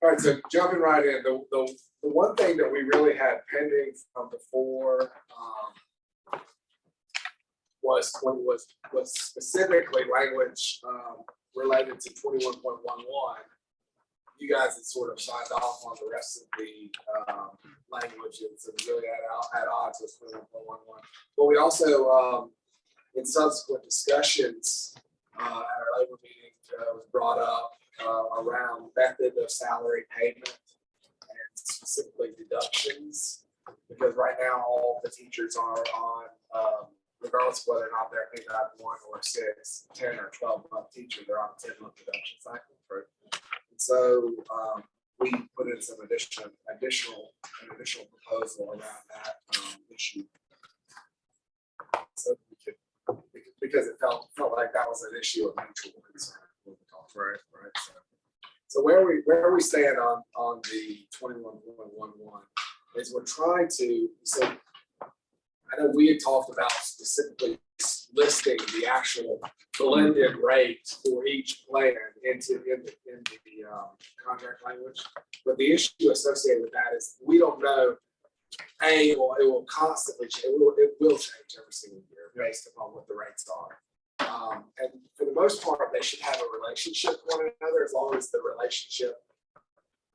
All right, so jumping right in, the one thing that we really had pending from before was specifically language related to 21.11. You guys had sort of signed off on the rest of the language, and so really at odds with 21.11. But we also, in subsequent discussions at our labor meeting, was brought up around method of salary payment and specifically deductions, because right now all the teachers are on, regardless of whether or not they're paid out 1 or 6, 10 or 12-month teacher, they're on a 10-month deduction cycle. And so we put in some additional proposal around that issue. So we could, because it felt like that was an issue of mutual concern. Right. So where we stand on the 21.11 is we're trying to. So I know we had talked about specifically listing the actual blended rate for each plan in the contract language, but the issue associated with that is we don't know. It will constantly change. It will change every single year based upon what the rates are. And for the most part, they should have a relationship with one another as long as the relationship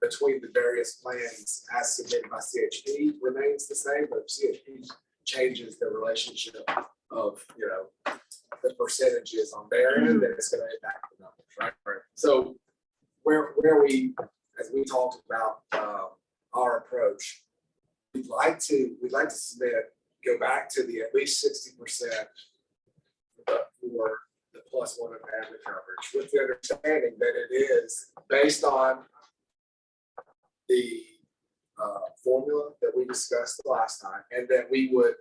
between the various plans as submitted by CHP remains the same. But if CHP changes the relationship of the percentages on their end, then it's going to impact the numbers, right? So where we, as we talked about our approach, we'd like to go back to the at least 60%. For the +1 and family coverage, with the understanding that it is based on the formula that we discussed the last time, and that we would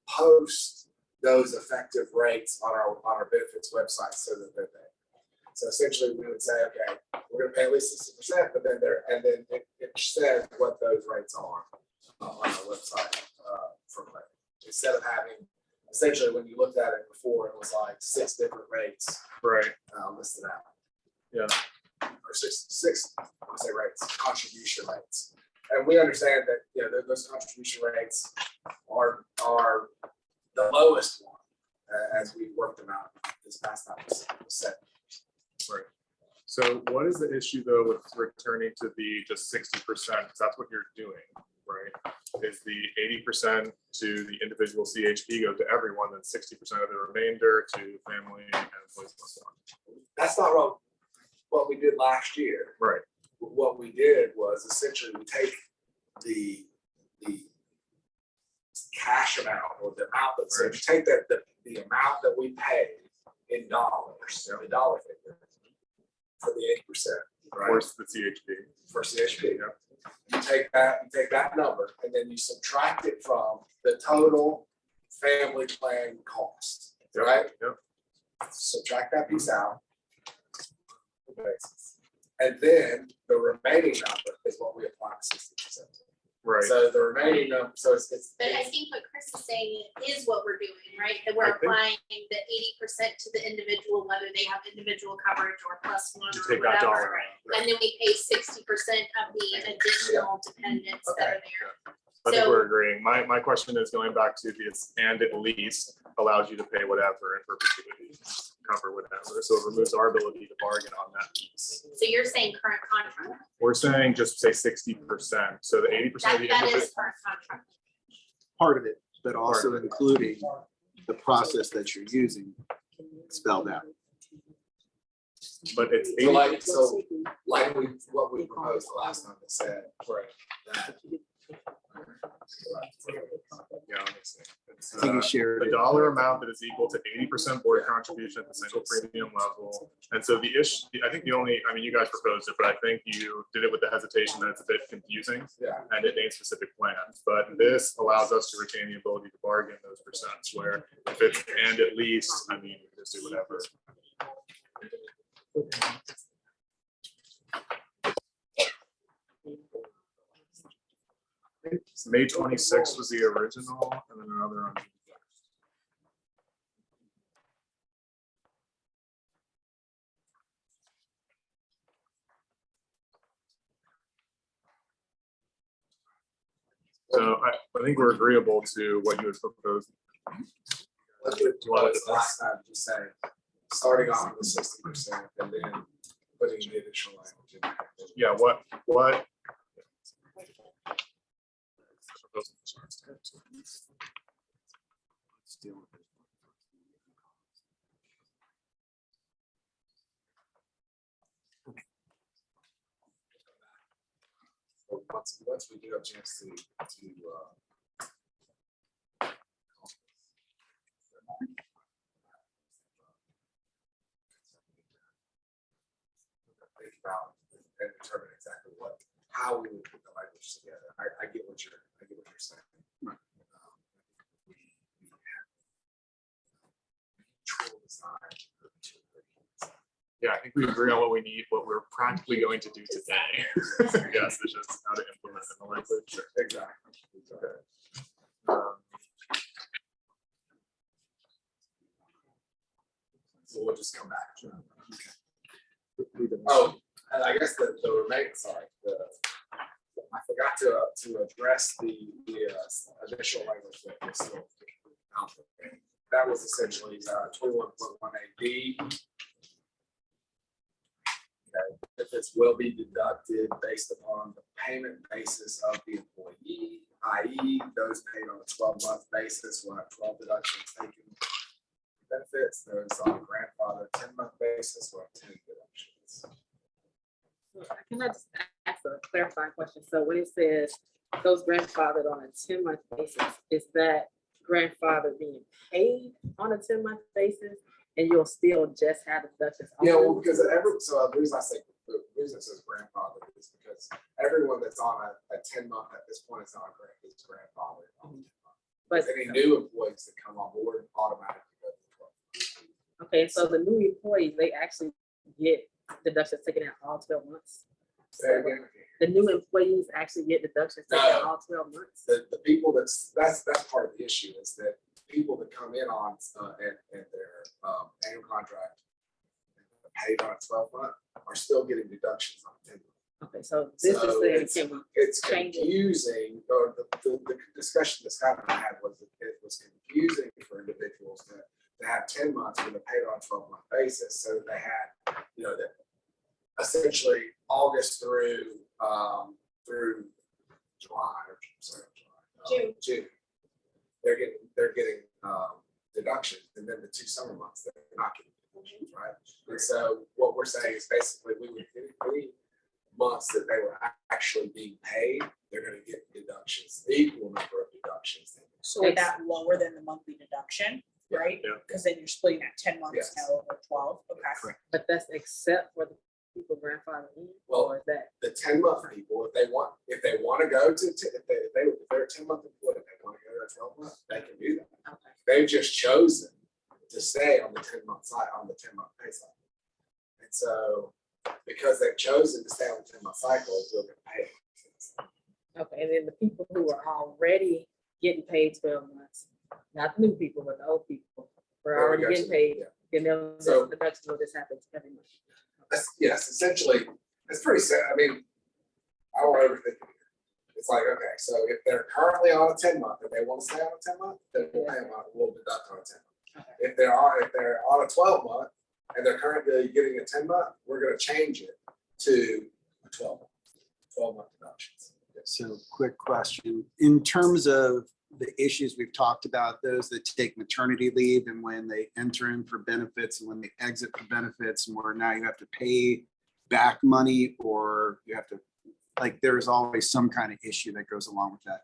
post those effective rates on our benefits website so that they're there. So essentially, we would say, okay, we're going to pay at least 60%, but then it says what those rates are on our website for planning, instead of having. Essentially, when you looked at it before, it was like 6 different rates, right? Listed out. Yeah. Or six. I say rates, contribution rates, and we understand that those contribution rates are the lowest one as we worked them out this past time. Right. So, what is the issue though with returning to the just 60%? Because that's what you're doing. Right, is the 80% to the individual CHP go to everyone, then 60% of the remainder to family and employees. That's not what we did last year. Right. What we did was essentially we take the cash amount or the amount that so take that the amount that we pay in dollars, the dollar figure for the 80%. Right. For the CHP. For CHP. Yeah. You take that number and then you subtract it from the total family plan cost, right? Yep. Subtract that piece out. And then the remaining number is what we apply to 60%. Right. So the remaining number, so it's. But I think what Chris is saying is what we're doing, right? That we're applying the 80% to the individual, whether they have individual coverage or +1 or whatever. And then we pay 60% of the additional dependents that are there. I think we're agreeing. My question is going back to this, and at least allows you to pay whatever in perpetuity, cover whatever. So it removes our ability to bargain on that piece. So you're saying current contract? We're saying just say 60%. So the 80% of the That is current contract. Part of it, but also including the process that you're using spelled out. But it's like what we proposed the last time, that said that. Yeah, I think you shared the dollar amount that is equal to 80% board contribution at the single premium level. And so the issue, I think you guys proposed it, but I think you did it with the hesitation that it's a bit confusing. Yeah. And it names specific plans. But this allows us to retain the ability to bargain those percents, where if it's and at least, we just do whatever. May 26th was the original, and then another on So I think we're agreeable to what you had proposed. Let's do it Do you want to twice last time, just say, starting off with 60% and then putting the additional language in. Yeah, what? Let's deal with it. So once we get a chance to think about and determine exactly how we would put the language together. I get what you're saying. Right. We have control design of the two. Yeah, I think we agree on what we need, what we're practically going to do today. Yes, it's just how to implement it in the language. Sure. Exactly. Okay. So we'll just come back. Oh, and I guess the remain, sorry, I forgot to address the additional language that was still out there. That was essentially 21.18B. Benefits will be deducted based upon the payment basis of the employee, i.e. those paid on a 12-month basis will have 12 deductions taken. Benefits, those on a grandfather 10-month basis will have 10 deductions. Can I just ask a clarifying question? So when it says those grandfathered on a 10-month basis, is that grandfather being paid on a 10-month basis and you'll still just have deductions? Yeah, well, because the reason I say, the reason it says grandfather is because everyone that's on a 10-month at this point is grandfather. But Any new employees that come on board automatically go to 12. okay, so the new employees, they actually get deductions taken out all 12 months. Say again. The new employees actually get deductions taken out all 12 months. The people that's part of the issue is that people that come in on and their annual contract paid on a 12-month are still getting deductions on 10 month. Okay, so this So is saying, can we It's change it? confusing, or the discussion that Scott and I had was that it was confusing for individuals to have 10 months when they're paid on a 12-month basis. So they had, that essentially August through July, or sorry, June. They're getting deductions, and then the 2 summer months they're not getting deductions, right? And so what we're saying is basically we would any months that they were actually being paid, they're going to get deductions, the equal number of deductions. So would that lower than the monthly deduction, right? Yeah. Because then you're splitting that 10 months Yes. now over 12. Okay. Correct. But that's except for the people grandfathered in, Well, or is that? The 10-month people, if they want to go to, if they're a 10-month employee, if they want to go to a 12-month, they can do that. Okay. They've just chosen to stay on the 10-month side, on the 10-month pay cycle. And so because they've chosen to stay on the 10-month cycle, we're going to pay them. Okay, and then the people who are already getting paid 12 months, not the new people, but the old people, were There we already go. getting paid, Yeah. then they'll, So- the deduction will just happen every month. Yes, essentially, it's pretty sad. I mean, I don't overthink it. It's like, okay, so if they're currently on a 10-month and they want to stay on a 10-month, then we'll pay them we'll deduct on a 10-month. Okay. If they're on a 12-month and they're currently getting a 10-month, we're going to change it to a 12-month deductions. So quick question, in terms of the issues we've talked about, those that take maternity leave and when they enter in for benefits and when they exit for benefits, and where now you have to pay back money, or you have to, like, there's always some kind of issue that goes along with that.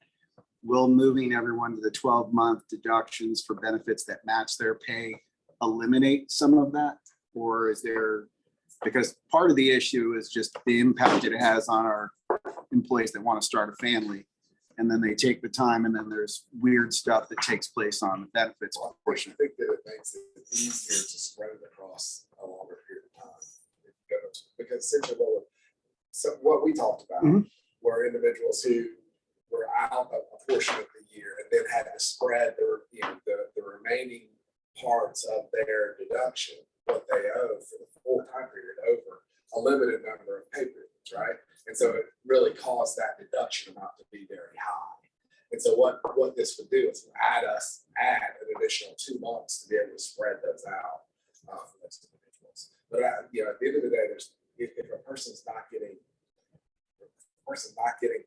Will moving everyone to the 12-month deductions for benefits that match their pay eliminate some of that? Or is there, because part of the issue is just the impact it has on our employees that want to start a family, and then they take the time, and then there's weird stuff that takes place on the benefits I portion. think that it makes it easier to spread it across a longer period of time. Because essentially what we talked about Mhm. were individuals who were out a portion of the year and then had to spread the remaining parts of their deduction, what they owe for the full time period, over a limited number of pay periods, right? And so it really caused that deduction amount to be very high. And And so what this would do is add an additional 2 months to be able to spread those out for those individuals. But at the end of the day, if a person's not getting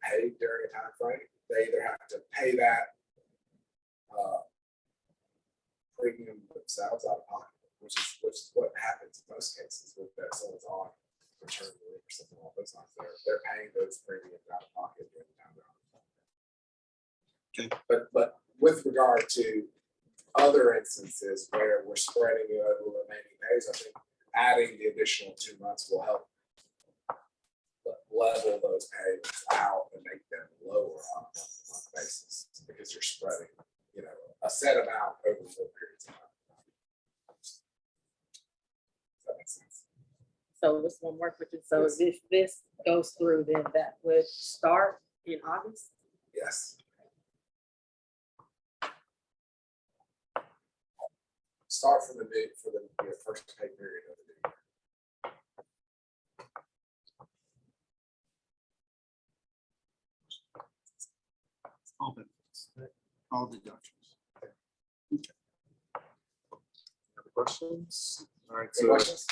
paid during a time frame, they either have to pay that premium themselves out of pocket, which is what happens in most cases with that someone's on maternity leave or something along those lines. They're paying those premiums out of pocket during the time they're on. But with regard to other instances where we're spreading it over the remaining days, I think adding the additional 2 months will help level those payments out and make them lower on a month basis, because you're spreading, a set amount over more periods of time. Does that make sense? So this one more question. So if this goes through, then that would start in August? Yes. Start from the first pay period of the new year. All benefits, all deductions. Other questions? All right, Any so questions?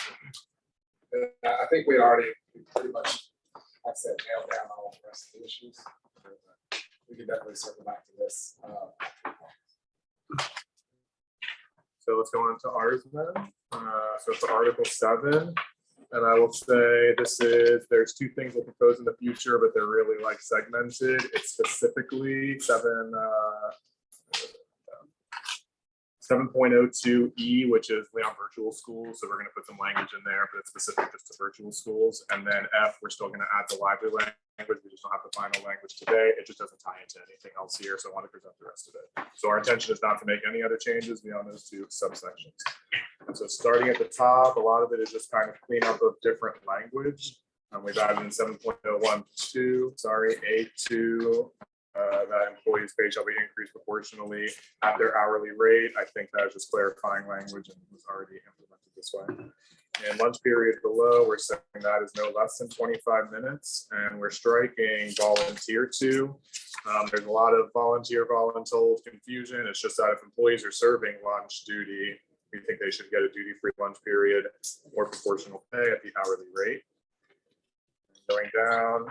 I think we already pretty much, like I said, nailed down all the rest of the issues. We can definitely circle back to this. So let's go on to ours then. So for Article 7, and I will say there's 2 things we'll propose in the future, but they're really like segmented. It's specifically 7.02E, which is Leon Virtual Schools. So we're going to put some language in there, but it's specific just to virtual schools. And then F, we're still going to add the lively language. We just don't have the final language today. It just doesn't tie into anything else here. So I want to present the rest of it. So our intention is not to make any other changes beyond those 2 subsections. And so starting at the top, a lot of it is just kind of clean up of different language. And we've added in 7.012, A2, that employees' pay shall be increased proportionally at their hourly rate. I think that is just clarifying language and was already implemented this way. And lunch period below, we're saying that is no less than 25 minutes, and we're striking volunteer to. There's a lot of voluntold confusion. It's just that if employees are serving lunch duty, we think they should get a duty-free lunch period or proportional pay at the hourly rate. Going down,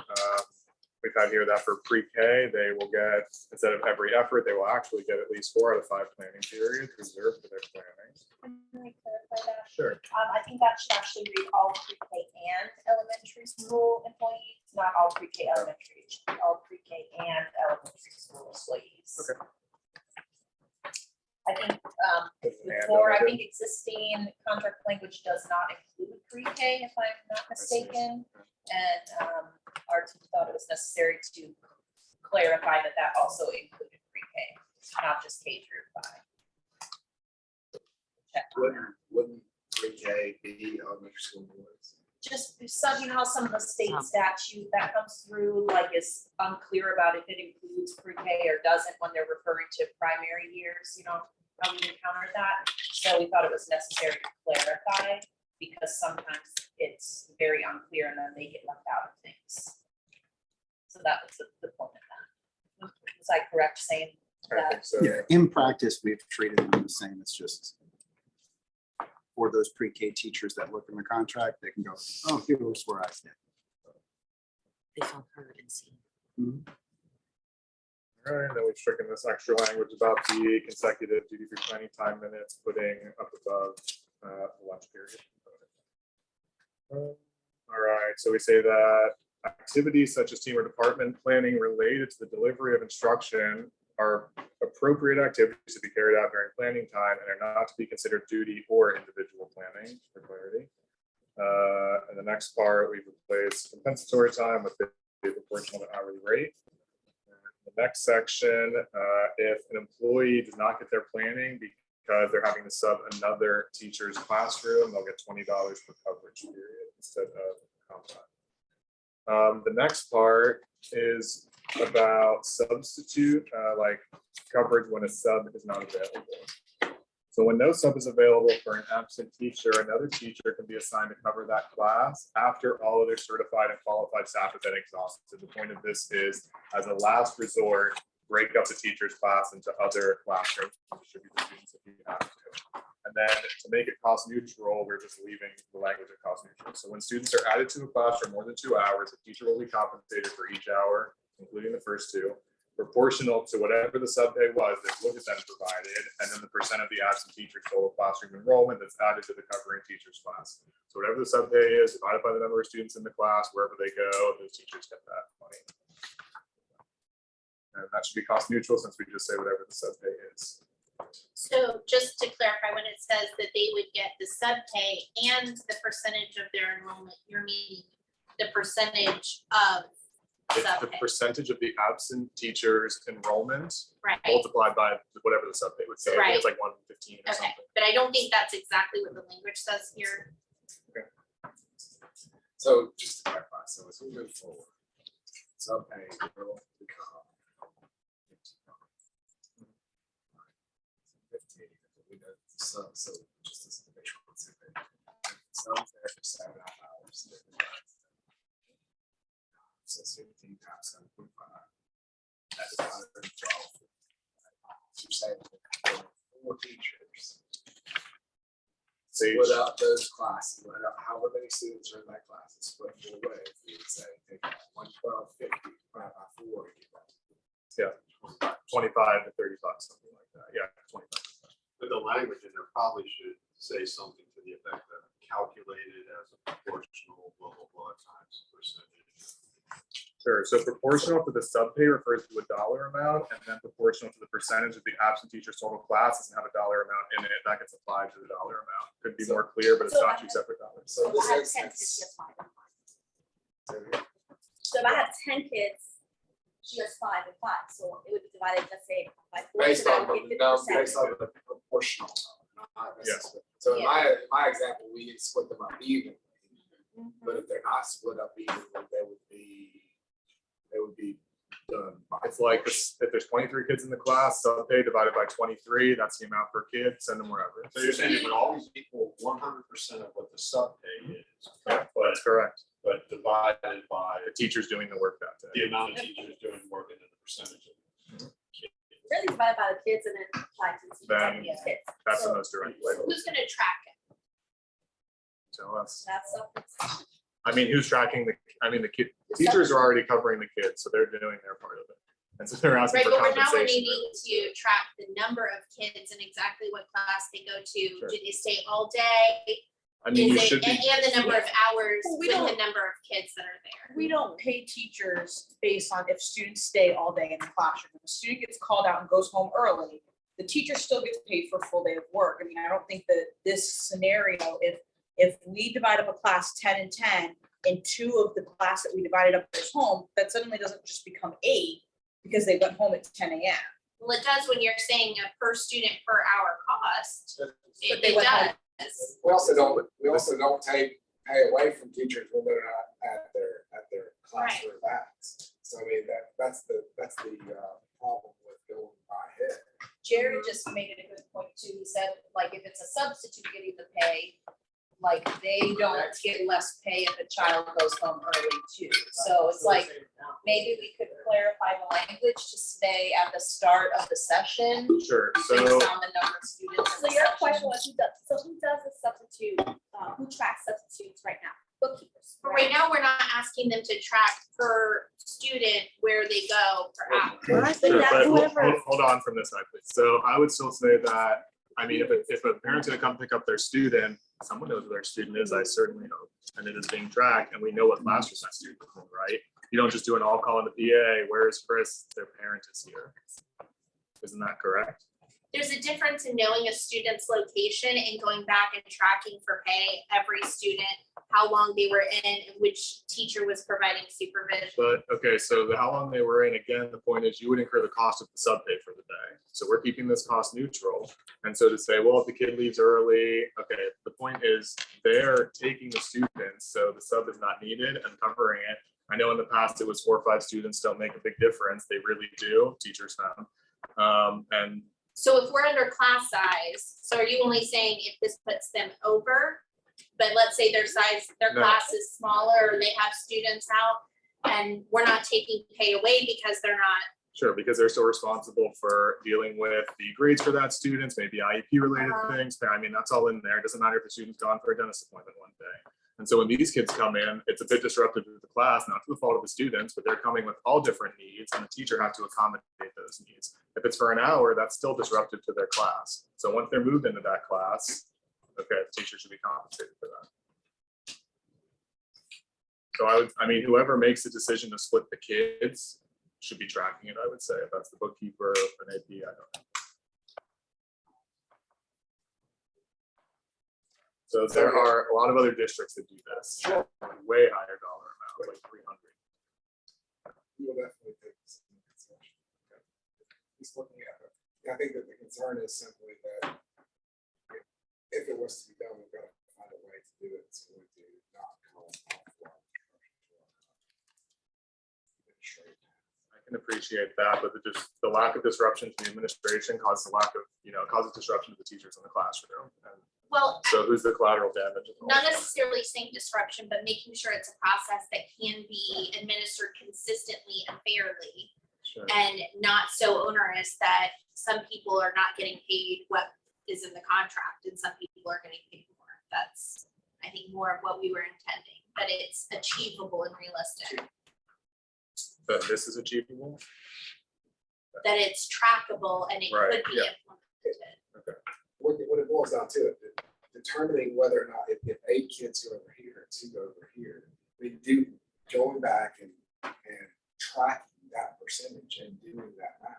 we've had here that for pre-K, they will get, instead of every effort, they will actually get at least 4 out of 5 planning periods reserved for their planning. Can I clarify that? Sure. I think that should actually read all pre-K and elementary school employees, not all pre-K elementary, it should be all pre-K and elementary school employees. Okay. I think, And before, I think existing contract language does not include pre-K, if I'm not mistaken. And, our team thought it was necessary to clarify that that also included pre-K, not just K through 5. Check on that. Wouldn't pre-K be elementary school boys? Just some, how some of the state statute that comes through, like, is unclear about if it includes pre-K or doesn't when they're referring to primary years, how we encountered that. So we thought it was necessary to clarify, because sometimes it's very unclear and then they get left out of things. So that was the point of that. Was I correct saying I that? think so. Yeah, in practice, we've treated them the same. It's just for those pre-K teachers that look in the contract, they can go, oh, here's where I stand. They felt heard and seen. Mhm. All right, then we've stricken this extra language about the consecutive duty-free planning time minutes, putting up above the lunch period. All right, so we say that activities such as team or department planning related to the delivery of instruction are appropriate activities to be carried out during planning time and are not to be considered duty or individual planning, for clarity. And the next part, we've replaced compensatory time with the proportional to hourly rate. The next section, if an employee does not get their planning because they're having to sub another teacher's classroom, they'll get $20 per coverage period instead of comp time. The next part is about substitute, like coverage when a sub is not available. So when no sub is available for an absent teacher, another teacher can be assigned to cover that class after all of their certified and qualified staff have been exhausted. The point of this is, as a last resort, break up the teacher's class into other classrooms, and distribute the students if you have to. And then to make it cost neutral, we're just leaving the language of cost neutral. So when students are added to a class for more than 2 hours, the teacher will be compensated for each hour, including the first 2, proportional to whatever the sub-pay was that would have been provided, and then the percent of the absent teacher's total classroom enrollment that's added to the covering teacher's class. So whatever the sub-pay is, divided by the number of students in the class, wherever they go, those teachers get that money. And that should be cost neutral since we just say whatever the sub-pay is. So just to clarify, when it says that they would get the sub-pay and the percentage of their enrollment, you're meaning the percentage of It's the sub-pay, percentage of the absent teacher's enrollment right? multiplied by whatever the sub-pay would say. I think it's like 115 or Okay, something. but I don't think that's exactly what the language says here. So just to clarify, so as we move forward, sub-pay will become 15, we know, so just as a visual example, sub's there for 7 hours. So 15 times 7.5, that's 112. So you're saying 4 teachers. Split up those classes, split up however many students are in that class, and split 4 ways. You would say, take 112, 50, divide by 4. you get Yeah. 25 to 30 bucks, something like that. Yeah, 25. But the language in there probably should say something to the effect of calculated as a proportional blah, blah, blah times percentage. Sure, so proportional to the sub-pay refers to a dollar amount, and then proportional to the percentage of the absent teacher's total class doesn't have a dollar amount in it, that gets applied to the dollar amount. Could be more clear, but it's not 2 separate dollars. So this I have is, 10 kids, she has 5. it's- So if I have 10 kids, she has 5 and 5, so it would be divided, let's say, by 4. based so on, that would the get no, 50%. based on the proportional, not Yes. necessarily. So in my example, we split them up evenly, but if they're not split up evenly, they would be done by. It's like if there's 23 kids in the class, sub-pay divided by 23, that's the amount per kid, send them wherever. So you're saying it would always equal 100% of what the sub pay is, Yeah, that's correct. but divided by The teacher's doing the work that the day. amount of teachers doing work and then the percentage of. Really divided by the kids and then applied to the Then- kids. That's the So most direct way. Who's gonna track it? Tell us. that's something. I mean, who's tracking the kid, teachers are already covering the kids, so they're doing their part of it. And so they're asking Right, for but we're now compensation. needing to track the number of kids and exactly what class they go to. Sure. Do they stay all day? I mean, you Is it, should be. and the number of hours Well, with we the don't- number of kids that are there. We don't pay teachers based on if students stay all day in the classroom. If a student gets called out and goes home early, the teacher still gets paid for a full day of work. I mean, I don't think that this scenario, if we divide up a class 10 and 10, and 2 of the class that we divided up goes home, that suddenly doesn't just become 8 because they went home at 10 a.m. Well, it does when you're saying a per student per hour cost. But they It went home. does. We also don't take pay away from teachers when they're not at their classroom acts. So I mean, that's the problem with going by head. Jared just made it a good point too. He said, like, if it's a substitute getting the pay, like, they don't get less pay if a child goes home early too. So it's like, maybe we could clarify the language to stay at the start of the session Sure, based so, on the number of students. in So the your session. question was, who does the substitute, who tracks substitutes right now? Bookkeepers. But right now, we're not asking them to track per student where they go per hour. Well, I think sure, that's but whoever. hold on from this side, please. So I would still say that, I mean, if a parent's gonna come pick up their student, someone knows who their student is, I certainly hope. And it is being tracked, and we know what classroom that student is in, right? You don't just do an all call in the PA, where's Chris, their parent is here. Isn't that correct? There's a difference in knowing a student's location and going back and tracking for pay every student, how long they were in, and which teacher was providing supervision. But, okay, so how long they were in, again, the point is you would incur the cost of the sub pay for the day. So we're keeping this cost neutral. And so to say, well, if the kid leaves early, okay, the point is they're taking the students, so the sub is not needed and covering it. I know in the past it was 4 or 5 students don't make a big difference. They really do, teachers found. And So if we're under class size, so are you only saying if this puts them over? But let's say their No. class is smaller, or they have students out, and we're not taking pay away because they're not Sure, because they're still responsible for dealing with the grades for that students, maybe IEP related things. I mean, that's all in there. It doesn't matter if the student's gone for a dentist appointment one day. And so when these kids come in, it's a bit disruptive to the class, not to the fault of the students, but they're coming with all different needs and the teacher has to accommodate those needs. If it's for an hour, that's still disruptive to their class. So once they're moved into that class, okay, the teacher should be compensated for that. So I mean, whoever makes the decision to split the kids should be tracking it, I would say, if that's the bookkeeper or an AP, I don't know. So there are a lot of other districts that do this, way higher dollar amounts, like 300. We will definitely take this into consideration. Just looking at it, I think that the concern is simply that if it was to be done, we've got to find a way to do it. It's going to not cause awful lot of disruption to our administration. I can appreciate that, but the lack of disruption to the administration causes a lack of, causes disruption to the teachers in the classroom. And Well, so who's the collateral damage? not necessarily saying disruption, but making sure it's a process that can be administered consistently and fairly Sure. and not so onerous that some people are not getting paid what is in the contract and some people are getting paid more. That's, I think, more of what we were intending, but it's achievable and realistic, But this is achievable. that it's trackable and it Right, could be yeah. implemented. What it boils down to, determining whether or not if 8 kids go over here, 2 go over here, we do going back and tracking that percentage and doing that math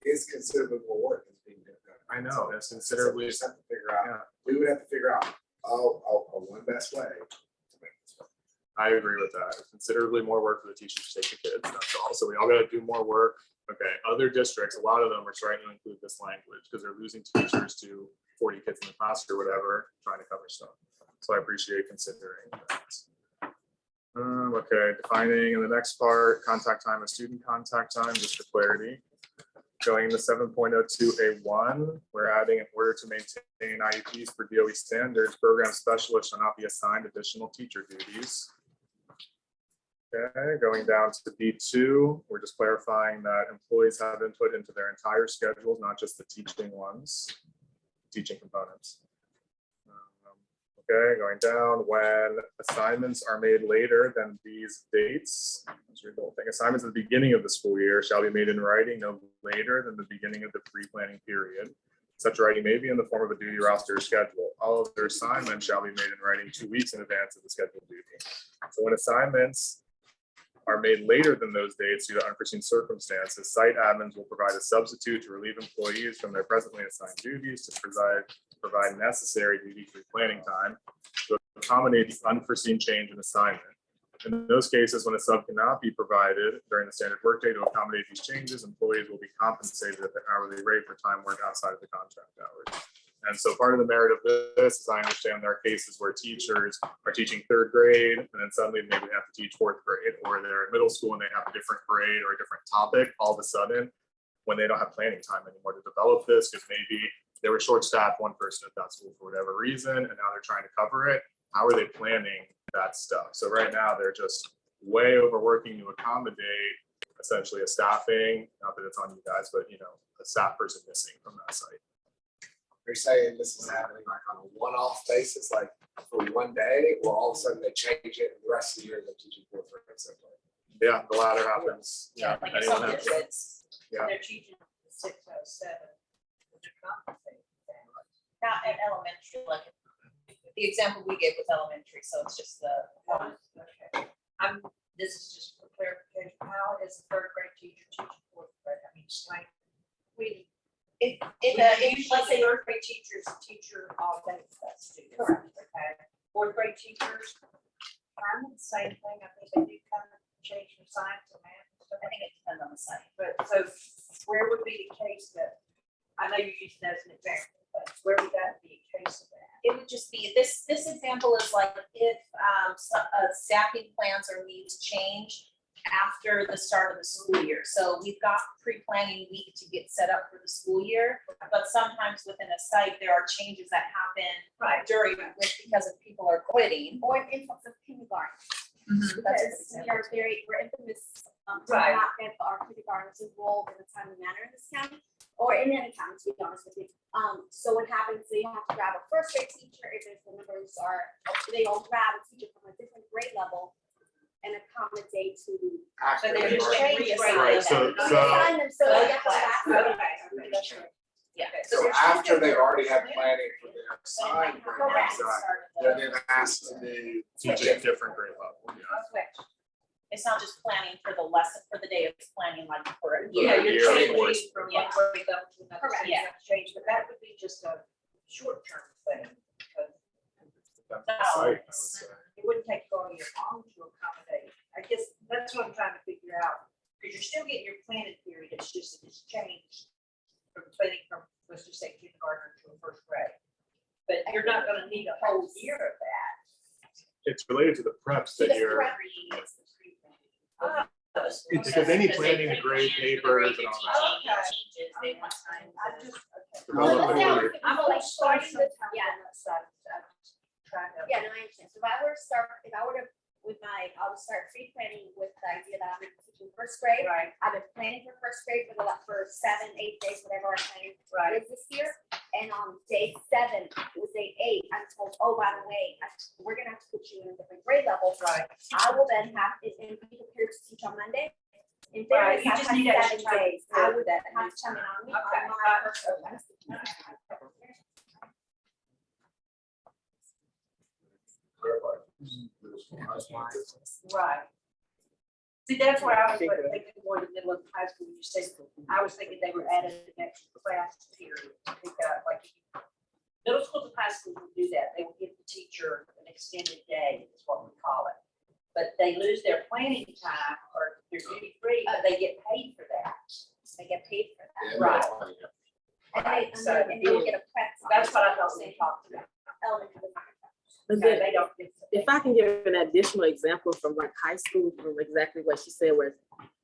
is considerably more work than being done. I know, it's considerably. We just have to figure out, Yeah. we would have to figure out, one best way to make this work. I agree with that. It's considerably more work for the teachers to take the kids, that's all. So we all gotta do more work. Okay, other districts, a lot of them are trying to include this language because they're losing teachers to 40 kids in the class or whatever, trying to cover stuff. So I appreciate considering that. Okay, defining in the next part, contact time and student contact time, just for clarity. Going into 7.02A1, we're adding in order to maintain IEPs for DOE standards, program specialists shall not be assigned additional teacher duties. Okay, going down to B2, we're just clarifying that employees have input into their entire schedules, not just the teaching ones, teaching components. Okay, going down, when assignments are made later than these dates, let's read the whole thing. Assignments at the beginning of the school year shall be made in writing no later than the beginning of the pre-planning period. Such writing may be in the form of a duty roster or schedule. All of their assignments shall be made in writing 2 weeks in advance of the scheduled duty. So when assignments are made later than those dates due to unforeseen circumstances, site admins will provide a substitute to relieve employees from their presently assigned duties to provide necessary duty-free planning time to accommodate the unforeseen change in assignment. In those cases, when a sub cannot be provided during the standard workday to accommodate these changes, employees will be compensated at the hourly rate for time worked outside of the contract hours. And so part of the merit of this is I understand there are cases where teachers are teaching 3rd grade and then suddenly maybe they have to teach 4th grade, or they're in middle school and they have a different grade or a different topic all of a sudden when they don't have planning time anymore to develop this, because maybe they were short-staffed, one person at that school for whatever reason, and now they're trying to cover it. How are they planning that stuff? So right now they're just way overworking to accommodate essentially a staffing, not that it's on you guys, but a staff person missing from that site. You're saying this is happening like on a one-off basis, like for one day, or all of a sudden they change it and the rest of the year they're teaching 4th grade simply? Yeah, the latter happens. Yeah, like anyone some have- kids, Yeah. They're teaching 607. They're compensated. not at elementary, like the example we gave was elementary, so it's just the one. Okay. This is just for clarification. How is a 3rd grade teacher teaching 4th grade? I mean, it's like, If let's say 3rd grade teacher is a teacher all day with that student. Correct. Okay. 4th grade teachers, kind of the same thing. I think they do kind of change from science to math and stuff. I think it depends on the site. But so where would be the case that, I know you're using that as an example, but where would that be a case of that? It would just be, this example is like if staffing plans or needs change after the start of the school year. So we've got pre-planning week to get set up for the school year, but sometimes within a site, there are changes that happen Right. during, because of people are quitting. Or influx of kindergarten. Because we are we're infamous, for Right. not get our kindergartners enrolled in a timely manner in this county, or in any county, to be honest with you. So what happens, they have to grab a first grade teacher, if the numbers are, they all grab a teacher from a different grade level and accommodate to. After So they they've just already- change Right, grades. so- Assign them, so they have to Okay. back. Okay. That's right. Yeah. So there's after just they've a- already had planning for their assigned grade Correct. level, they're then asked to do. Teach at a different grade level. Yeah. Switch. It's not just planning for the lesson for the day, it's planning like for a Yeah, year. you're changing changing from Yeah. one grade level to another. Correct. Yeah. Change, but that would be just a short-term thing, because That's the site, I would say. it wouldn't take going your long to accommodate. I guess that's what I'm trying to figure out, because you're still getting your planning period, it's just that it's changed from planning from, let's just say kindergarten to a first grade. But you're not gonna need a whole year of that. It's related to the preps that you're, because they need planning and grade papers and all that. Changes, they want time. I just, okay. Develop the order. I'm like starting the time Yeah. on that side, I'm trying to. Yeah, no, I understand. So if I were to, I would start pre-planning with the idea that I'm teaching first grade. Right, I've been planning for first grade for 7, 8 days, whatever our plan right. is this year. And on day 7, it was day 8, I'm told, oh, by the way, we're gonna have to put you in a different grade level. Right. I will then have, and be prepared to teach on Monday. In Right, fairness, you I just have need 7 extra time days. for I would that have to come in on me, Okay. on my first grade. Right. See, that's where I was thinking more the middle of high school, you said, I was thinking they were adding an extra class period. I think like, middle school and high school will do that, they will give the teacher an extended day, is what we call it. But they lose their planning time or their duty free, but they get paid for that. They get paid for that. Right. And So they will get a prep. that's what I thought they talked about. Elementary. But Okay, then, they don't. if I can give an additional example from like high school, from exactly what she said, where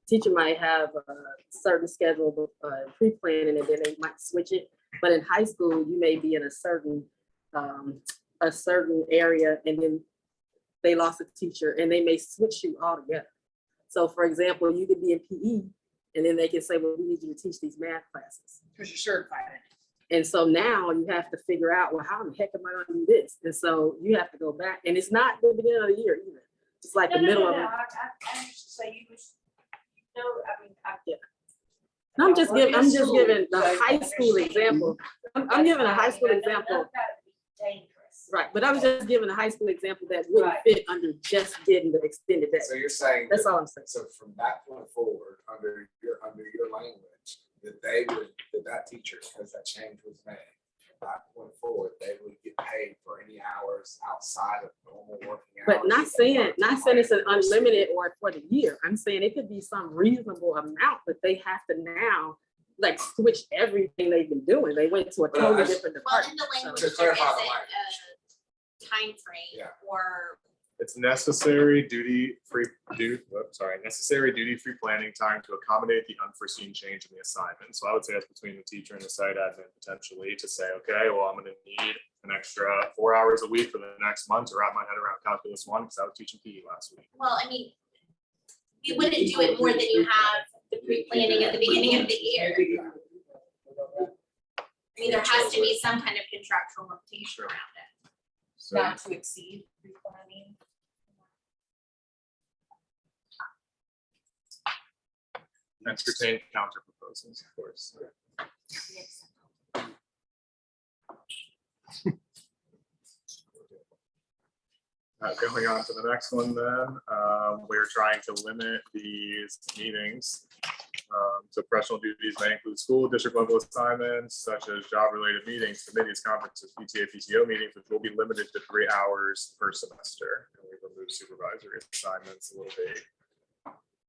teacher might have a certain schedule, pre-planning, and then they might switch it. But in high school, you may be in a certain area, and then they lost a teacher, and they may switch you altogether. So for example, you could be in PE, and then they can say, well, we need you to teach these math classes. Because you're certified in it. And so now you have to figure out, well, how in the heck am I gonna do this? And so you have to go back, and it's not the beginning of the year either. It's like the middle of it. I used to say you was, I mean, I'm just giving the So high school understand. example. I'm giving a high school That's example, gotta be dangerous. right? But I was just giving a high school example that wouldn't Right. fit under just getting the extended day. So you're saying. That's that- all I'm saying. So from that point forward, under your language, that teacher, because that change was made, from that point forward, they would get paid for any hours outside of normal working hours. But not saying it's an unlimited or for the year. I'm saying it could be some reasonable amount, but they have to now like switch everything they've been doing. They went to a But totally I- different Well, in department. the so- language, To there clarify the isn't language. a timeframe Yeah. or It's necessary duty-free planning time to accommodate the unforeseen change in the assignment. So I would say that's between the teacher and the site admin potentially to say, okay, well, I'm gonna need an extra 4 hours a week for the next month to wrap my head around calculus 1 because I was teaching PE last week. well, I mean, we wouldn't do it more than you have the pre-planning at the beginning of the year. I mean, there has to be some kind of contractual limitation around it. So Not to exceed pre-planning. entertain counter proposals, of course. Going on to the next one then, we're trying to limit these meetings. So professional duties may include school district level assignments such as job-related meetings, committees, conferences, PTA, PTO meetings, which will be limited to 3 hours per semester. And we've removed supervisory assignments a little bit.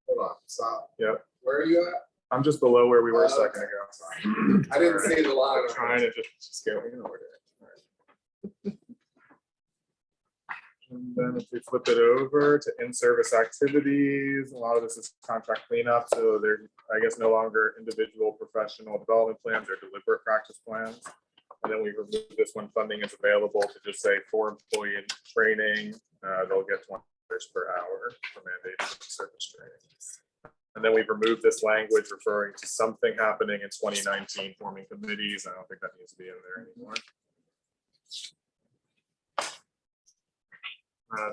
Hold on, stop. Yep. Where are you at? I'm just below where we were a second ago. I didn't see the line. I'm trying to just go in order. And then if we flip it over to in-service activities, a lot of this is contract cleanup, so they're, I guess, no longer individual professional development plans or deliberate practice plans. And then we remove this when funding is available to just say for employee training, they'll get per hour for mandated service training. And then we've removed this language referring to something happening in 2019 forming committees. I don't think that needs to be in there anymore.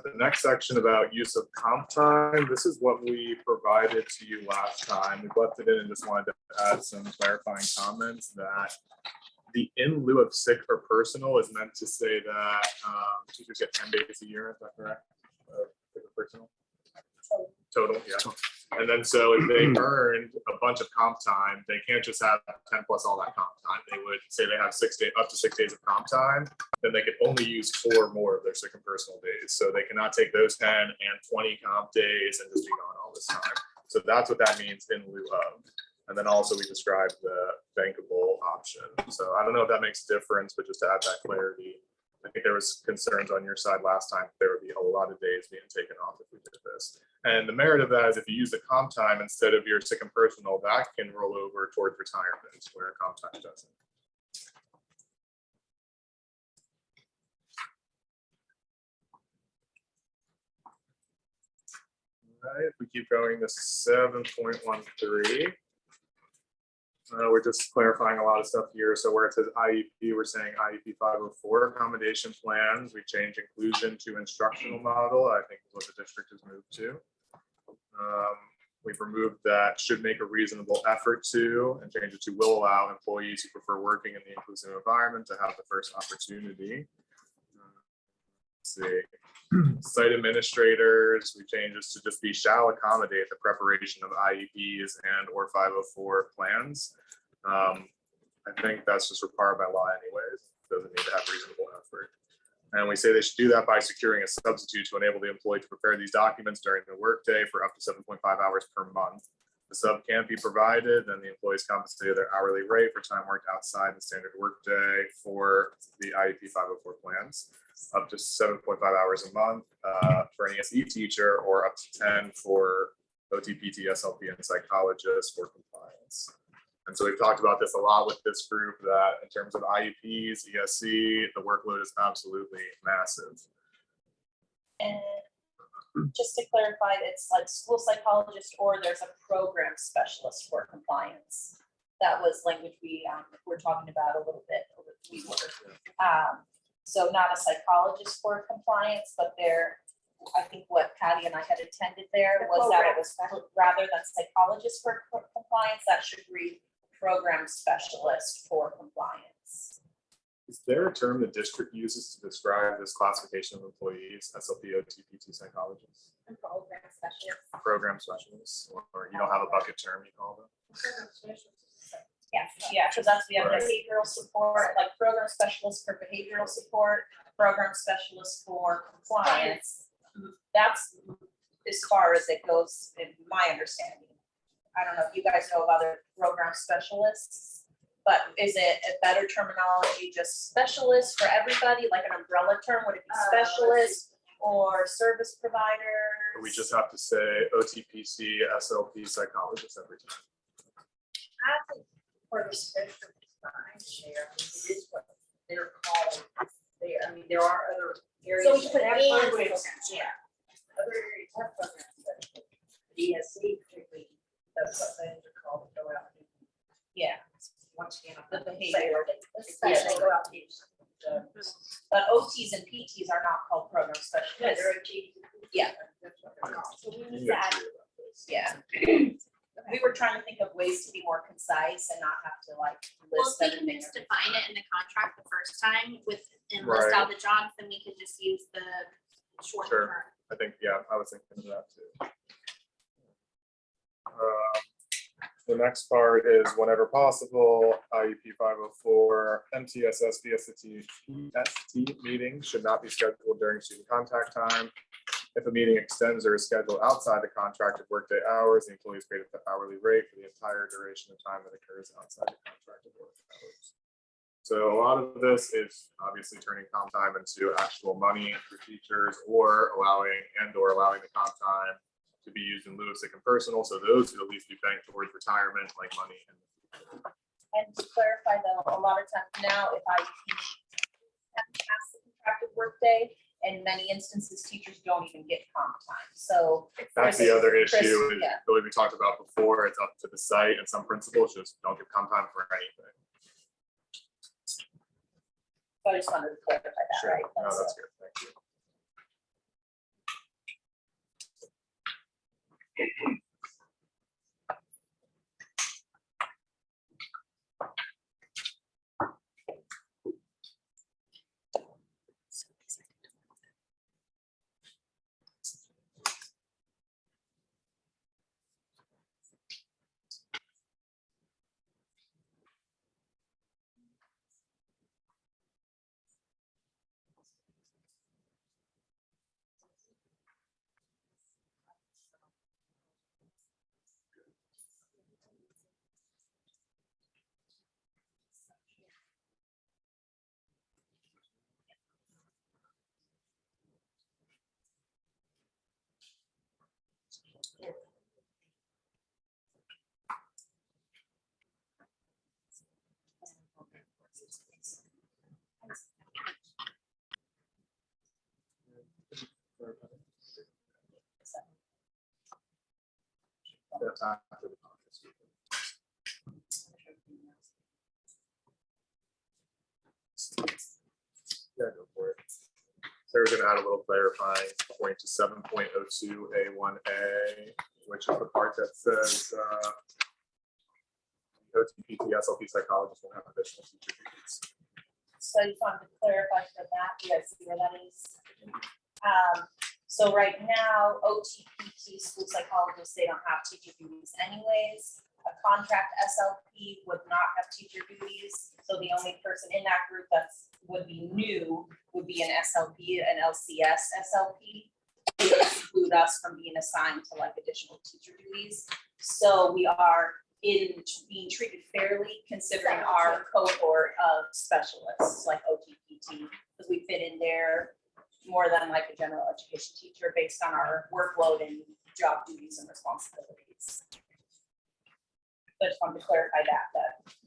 The next section about use of comp time, this is what we provided to you last time. We left it in and just wanted to add some clarifying comments that the in lieu of sick or personal is meant to say that teachers get 10 days a year, is that correct? Sick or personal? Total, yeah. And then so if they earned a bunch of comp time, they can't just have 10 plus all that comp time. They would say they have up to 6 days of comp time, then they could only use 4 more of their sick and personal days. So they cannot take those 10 and 20 comp days and just be gone all this time. So that's what that means in lieu of. And then also we described the bankable option. So I don't know if that makes a difference, but just to add that clarity, I think there was concerns on your side last time, there would be a lot of days being taken off if we did this. And the merit of that is if you use the comp time instead of your sick and personal, that can roll over towards retirement where comp time doesn't. All right, if we keep going to 7.13. We're just clarifying a lot of stuff here. So where it says IEP, we're saying IEP 504 accommodation plans. We change inclusion to instructional model. I think is what the district has moved to. We've removed that should make a reasonable effort to and change it to will allow employees who prefer working in the inclusive environment to have the first opportunity. Let's see. Site administrators, we change this to just be shall accommodate the preparation of IEPs and or 504 plans. I think that's just required by law anyways. Doesn't need to have reasonable effort. And we say they should do that by securing a substitute to enable the employee to prepare these documents during the workday for up to 7.5 hours per month. The sub can't be provided, then the employee is compensated their hourly rate for time worked outside the standard workday for the IEP 504 plans, up to 7.5 hours a month for an ESE teacher, or up to 10 for OT, PT, SLP, and psychologists for compliance. And so we've talked about this a lot with this group, that in terms of IEPs, ESE, the workload is absolutely massive. And just to clarify, it's like school psychologist or there's a program specialist for compliance. That was language we were talking about a little bit. So not a psychologist for compliance, but there, I think what Patty and I had attended there was that it was rather than psychologist for compliance, that should read program specialist for compliance. Is there a term the district uses to describe this classification of employees, SLP, OT, PT, psychologists? Program specialist. Program specialists, or you don't have a bucket term you call them? Yeah, because that's the Right. behavioral support, like program specialist for behavioral support, program specialist for compliance. That's as far as it goes in my understanding. I don't know if you guys know of other program specialists, but is it a better terminology, just specialist for everybody, like an umbrella term? Would it be specialist or service provider? Or we just have to say OTPC, SLP, psychologist every time. I think for the special mind share, it is what they're called there. I mean, there are other areas. So we put that have and programs, programs. Yeah. Other areas have programs, but DSC particularly, that's what things are called, to go out and do. Yeah, Once again, the I'm behavioral. Yeah, they go out and do some, But OTs and PTs are not called program yeah, specialists. they're a G. Yeah. That's what they're called. So we You need get that. clear about this. Yeah. We were trying to think of ways to be more concise and not have to like Well, list if we can everything. just define it in the contract the first time with, and list Right. out the jobs, then we could just use the short Sure. term. I think, yeah, I was thinking of that too. The next part is whenever possible, IEP 504, MTSS, PST meetings should not be scheduled during student contact time. If a meeting extends or is scheduled outside the contracted workday hours, the employee is paid at the hourly rate for the entire duration of time that occurs outside the contracted work hours. So a lot of this is obviously turning comp time into actual money for teachers, or allowing the comp time to be used in lieu of sick and personal. So those could at least be banked towards retirement, like money. And to clarify though, a lot of times now, if I haven't passed the contracted workday, in many instances, teachers don't even get comp time, so. That's the other issue, Chris, is yeah. the way we talked about before, it's up to the site, and some principals just don't give comp time for anything. So I just wanted to clarify that, right? No, that's good, thank you. Yeah, go for it. Sarah's gonna add a little clarifying point to 7.02A1A, which is the part that says OTPT SLP psychologists will have additional teacher duties. So I just wanted to clarify for that, you guys see where that is? So right now, OTPT school psychologists, they don't have teacher duties anyways. A contract SLP would not have teacher duties, so the only person in that group that's would be new would be an SLP, an LCS SLP. It would exclude us from being assigned to like additional teacher duties. So we are being treated fairly considering our cohort of specialists like OTPT, because we fit in there more than like a general education teacher based on our workload and job duties and responsibilities. So I just wanted to clarify that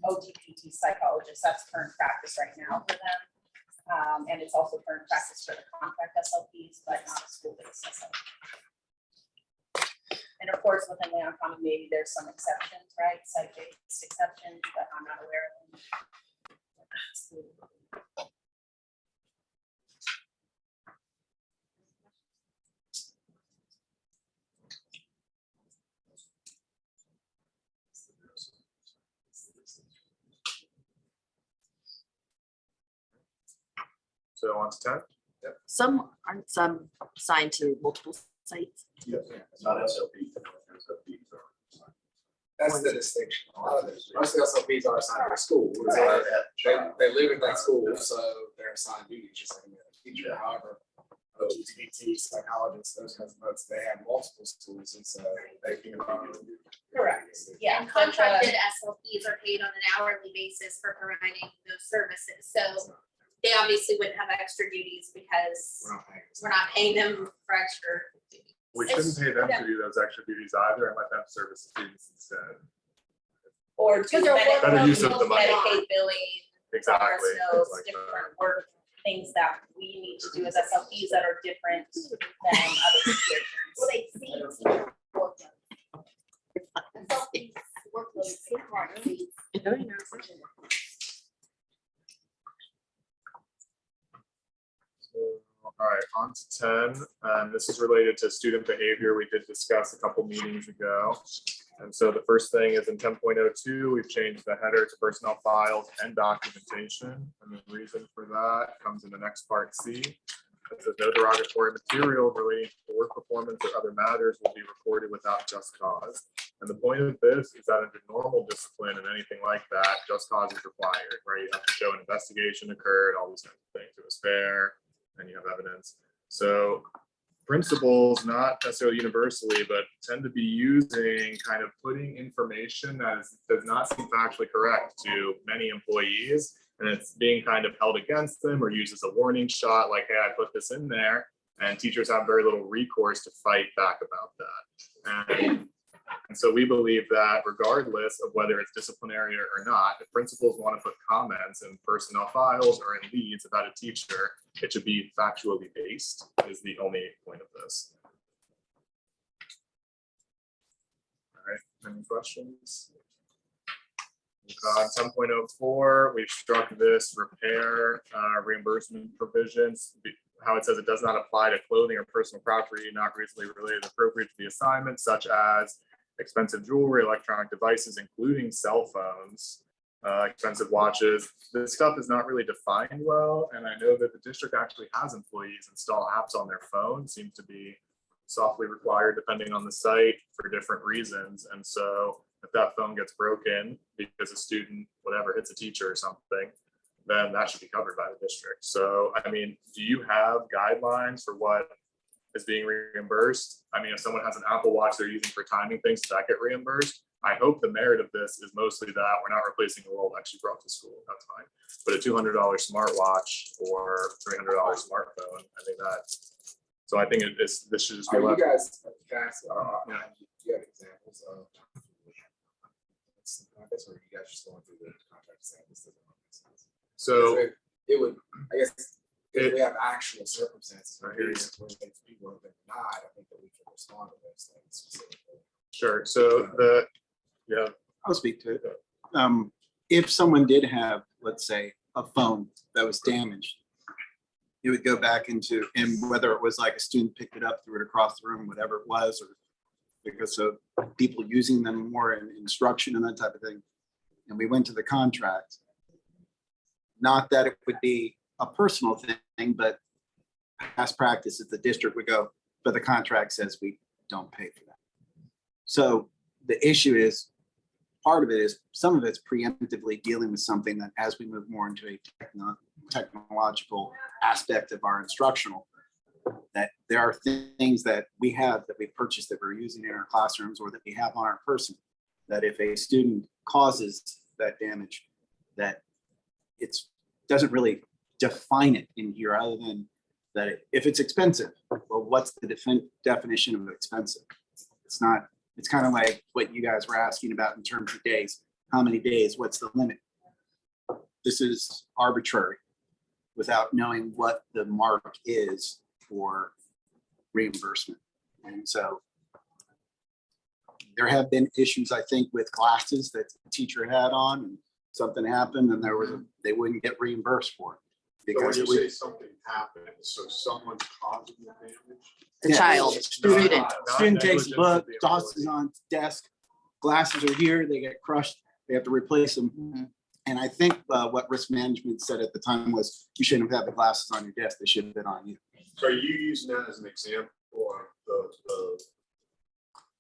OTPT psychologist, that's current practice right now for them. And it's also current practice for the contract SLPs, but not a school-based SLP. And of course, within Leon County, maybe there's some exceptions, right? Site-based exceptions, but I'm not aware of them. So on to 10. Some aren't some assigned to multiple sites. Yes, it's not SLP. That's the distinction. A lot of those, most SLPs are assigned to school. Right. They live in that school, so they're assigned duties, just like any other teacher. However, OTPT, psychologists, those kinds of folks, they have multiple schools, and so they can. Correct. Yeah. And contracted SLPs are paid on an hourly basis for providing those services, so they obviously wouldn't have extra duties because we're not paying them for extra duties. We shouldn't pay them to do those extra duties either and let them service the students instead. Or do Better use of the money. Medicaid billing, Exactly. Notes, things like that. different work, things that we need to do as SLPs that are different than other positions. Well, they see teacher workload. And so these workloads, they can't see. All right, on to 10. This is related to student behavior. We did discuss a couple meetings ago. And so the first thing is in 10.02, we've changed the header to personnel files and documentation. And the reason for that comes in the next part C. It says no derogatory material relating to work performance or other matters will be recorded without just cause. And the point of this is that under normal discipline and anything like that, just cause is required, right? You have to show an investigation occurred, all these kinds of things. It was fair, and you have evidence. So principals, not necessarily universally, but tend to be using kind of putting information that does not seem factually correct to many employees. And it's being kind of held against them or used as a warning shot, like, hey, I put this in there. And teachers have very little recourse to fight back about that. And And so we believe that regardless of whether it's disciplinary or not, if principals want to put comments in personnel files or in leads about a teacher, it should be factually based is the only point of this. All right, any questions? On 10.04, we've struck this repair reimbursement provisions. How it says it does not apply to clothing or personal property not reasonably related or appropriate to the assignment, such as expensive jewelry, electronic devices, including cell phones, expensive watches. This stuff is not really defined well, and I know that the district actually has employees install apps on their phone. Seems to be softly required depending on the site for different reasons. And so if that phone gets broken because a student, whatever, hits a teacher or something, then that should be covered by the district. So, I mean, do you have guidelines for what is being reimbursed? I mean, if someone has an Apple Watch they're using for timing things, does that get reimbursed? I hope the merit of this is mostly that we're not replacing a Rolex you brought to school, that's fine. But a $200 smartwatch or $300 smartphone, I think that, so I think this should just be Are you left. guys, you have examples of? I guess, or are you guys just going through the contract saying this doesn't make sense? So It would, I guess, if we have actual circumstances where people have been denied, I think that we can respond to those things specifically. sure, so yeah, I'll speak to it. If someone did have, let's say, a phone that was damaged, it would go back into, and whether it was like a student picked it up, threw it across the room, whatever it was, or because of people using them more in instruction and that type of thing. And we went to the contract. Not that it would be a personal thing, but past practice is the district would go, but the contract says we don't pay for that. So the issue is, part of it is, some of it's preemptively dealing with something that as we move more into a technological aspect of our instructional, that there are things that we have that we purchased that we're using in our classrooms or that we have on our person, that if a student causes that damage, that it's doesn't really define it in here other than that if it's expensive, well, what's the definition of expensive? It's not, it's kind of like what you guys were asking about in terms of days. How many days? What's the limit? This is arbitrary without knowing what the mark is for reimbursement. And so there have been issues, I think, with classes that the teacher had on and something happened and there was, they wouldn't get reimbursed for it. So when Because you we, say something happened, so someone's causing the damage? The Yeah, child, student- student. Not student takes a negligence book, of the tosses on desk, glasses are here, they get crushed, they have to replace them. Mhm. And I think what risk management said at the time was, you shouldn't have had the glasses on your desk, they should have been on you. So are you using that as an example of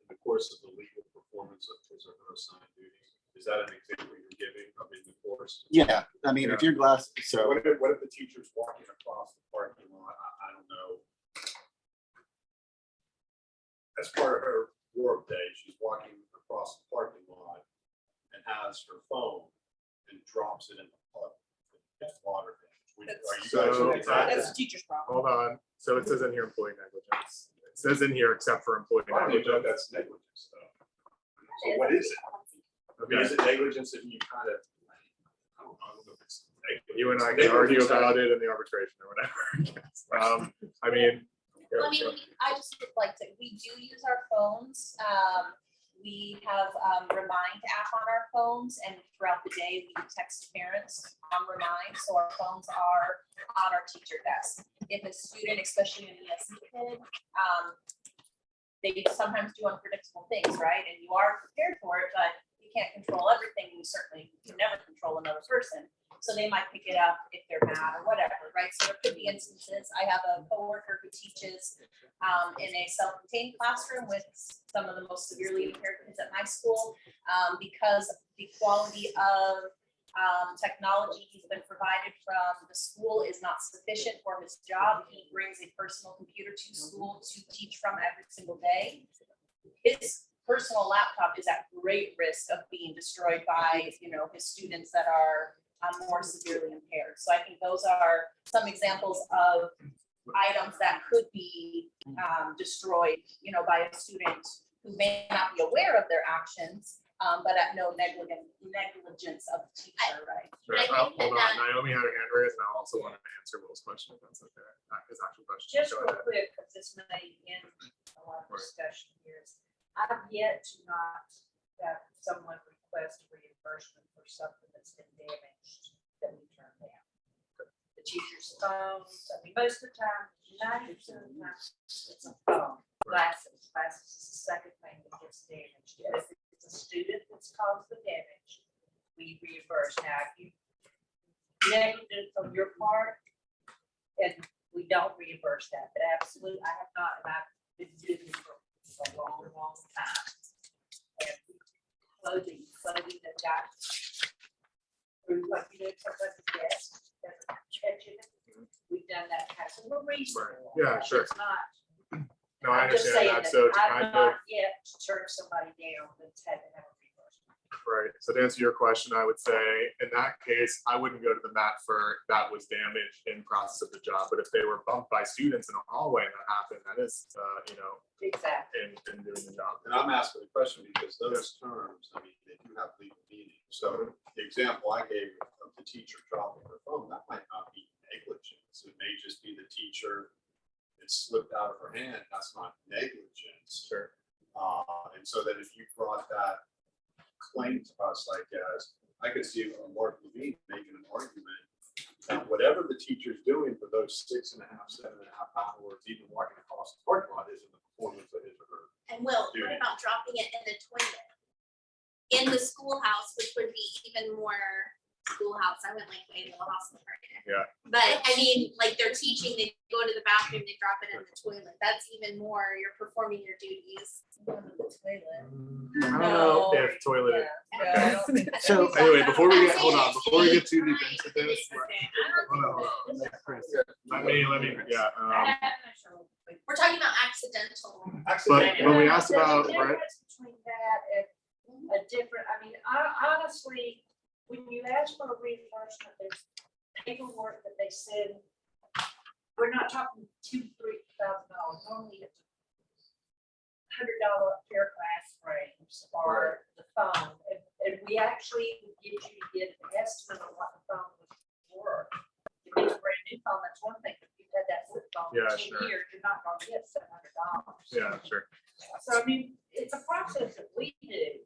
the course of the legal performance of his or her assigned duty? Is that an example you're giving of in the course? Yeah, I mean, if your glass, so, What if the teacher's walking across the parking lot, I don't know. As part of her work day, she's walking across the parking lot and has her phone and drops it in the plug. It's water damage. Are you So- guys? That's the teacher's problem. hold on. So it says in here employee negligence. It says in here except for employee I don't know if negligence. that's negligence though. So what is it? I mean, is it negligence if you kind of? I don't know if it's negligence. You and I can argue about it in the arbitration or whatever. I mean. I mean, I just would like to, we do use our phones. We have Remind app on our phones, and throughout the day, we text parents on Remind, so our phones are on our teacher desk. If a student, especially an ESE kid, they sometimes do unpredictable things, right? And you are prepared for it, but you can't control everything. You certainly can never control another person. So they might pick it up if they're mad or whatever, right? So there could be instances. I have a coworker who teaches in a self-contained classroom with some of the most severely impaired kids at my school. Because the quality of technology he's been provided from the school is not sufficient for his job. He brings a personal computer to school to teach from every single day. His personal laptop is at great risk of being destroyed by, his students that are more severely impaired. So I think those are some examples of items that could be destroyed, by a student who may not be aware of their actions, but at no negligence of the teacher, right? Right, I think hold that on, Naomi had her hand raised, and I also wanted to answer Will's question, if that's okay, his actual question. Just Go real ahead. quick, because this may end a lot of Right. discussion here. I've yet to not have someone request reimbursement for something that's been damaged that we turned down. The teacher's phones, I mean, most of the time, 90% of the time, it's a phone. Glasses is the second thing that gets damaged. If it's a student that's caused the damage, we reimburse. Now, if you negligence on your part, and we don't reimburse that, but absolutely, I have not, and I've been doing it for a long, long time. And clothing that got through, like, somebody's desk, that's catching it. We've done that, so we're reasonable. Yeah, sure. It's not. No, I I'm just understand saying that, so to I've kind of, not yet turned somebody down that's had to have a reimbursement. right, so to answer your question, I would say, in that case, I wouldn't go to the mat for that was damaged in process of the job, but if they were bumped by students in a hallway and that happened, that is, Exactly. in doing the job. And I'm asking the question because those terms, I mean, they do have legal meaning. So the example I gave of the teacher dropping her phone, that might not be negligence. It may just be the teacher, it slipped out of her hand. That's not negligence. Sure. And so that if you brought that claim to us, like as, I could see Mark Levine making an argument that whatever the teacher's doing for those 6.5, 7.5 hours, even walking across the parking lot isn't the performance of his or her. And Will, Dude. what about dropping it in the toilet? In the schoolhouse, which would be even more schoolhouse, I went like way little hospital right there. Yeah. But I mean, like they're teaching, they go to the bathroom, they drop it in the toilet, that's even more, you're performing your duties. I don't know if toilet. So- Anyway, before we I'm get, hold saying on, it's before we get too fine. deep into this, hold on. Let me, yeah, We're talking about accidental. but we asked about, There's a right? difference between that and a different, I mean, honestly, when you ask for a reimbursement, there's paperwork that they send. We're not talking $2,000-3,000, normally it's $100 pair of glass frames or the phone, and we actually get you to get an estimate of what the phone was worth. If it's a brand new phone, that's one thing, if you've had that flip phone Yeah, for 10 sure. years, you're not gonna get $700. Yeah, sure. So I mean, it's a process that we do.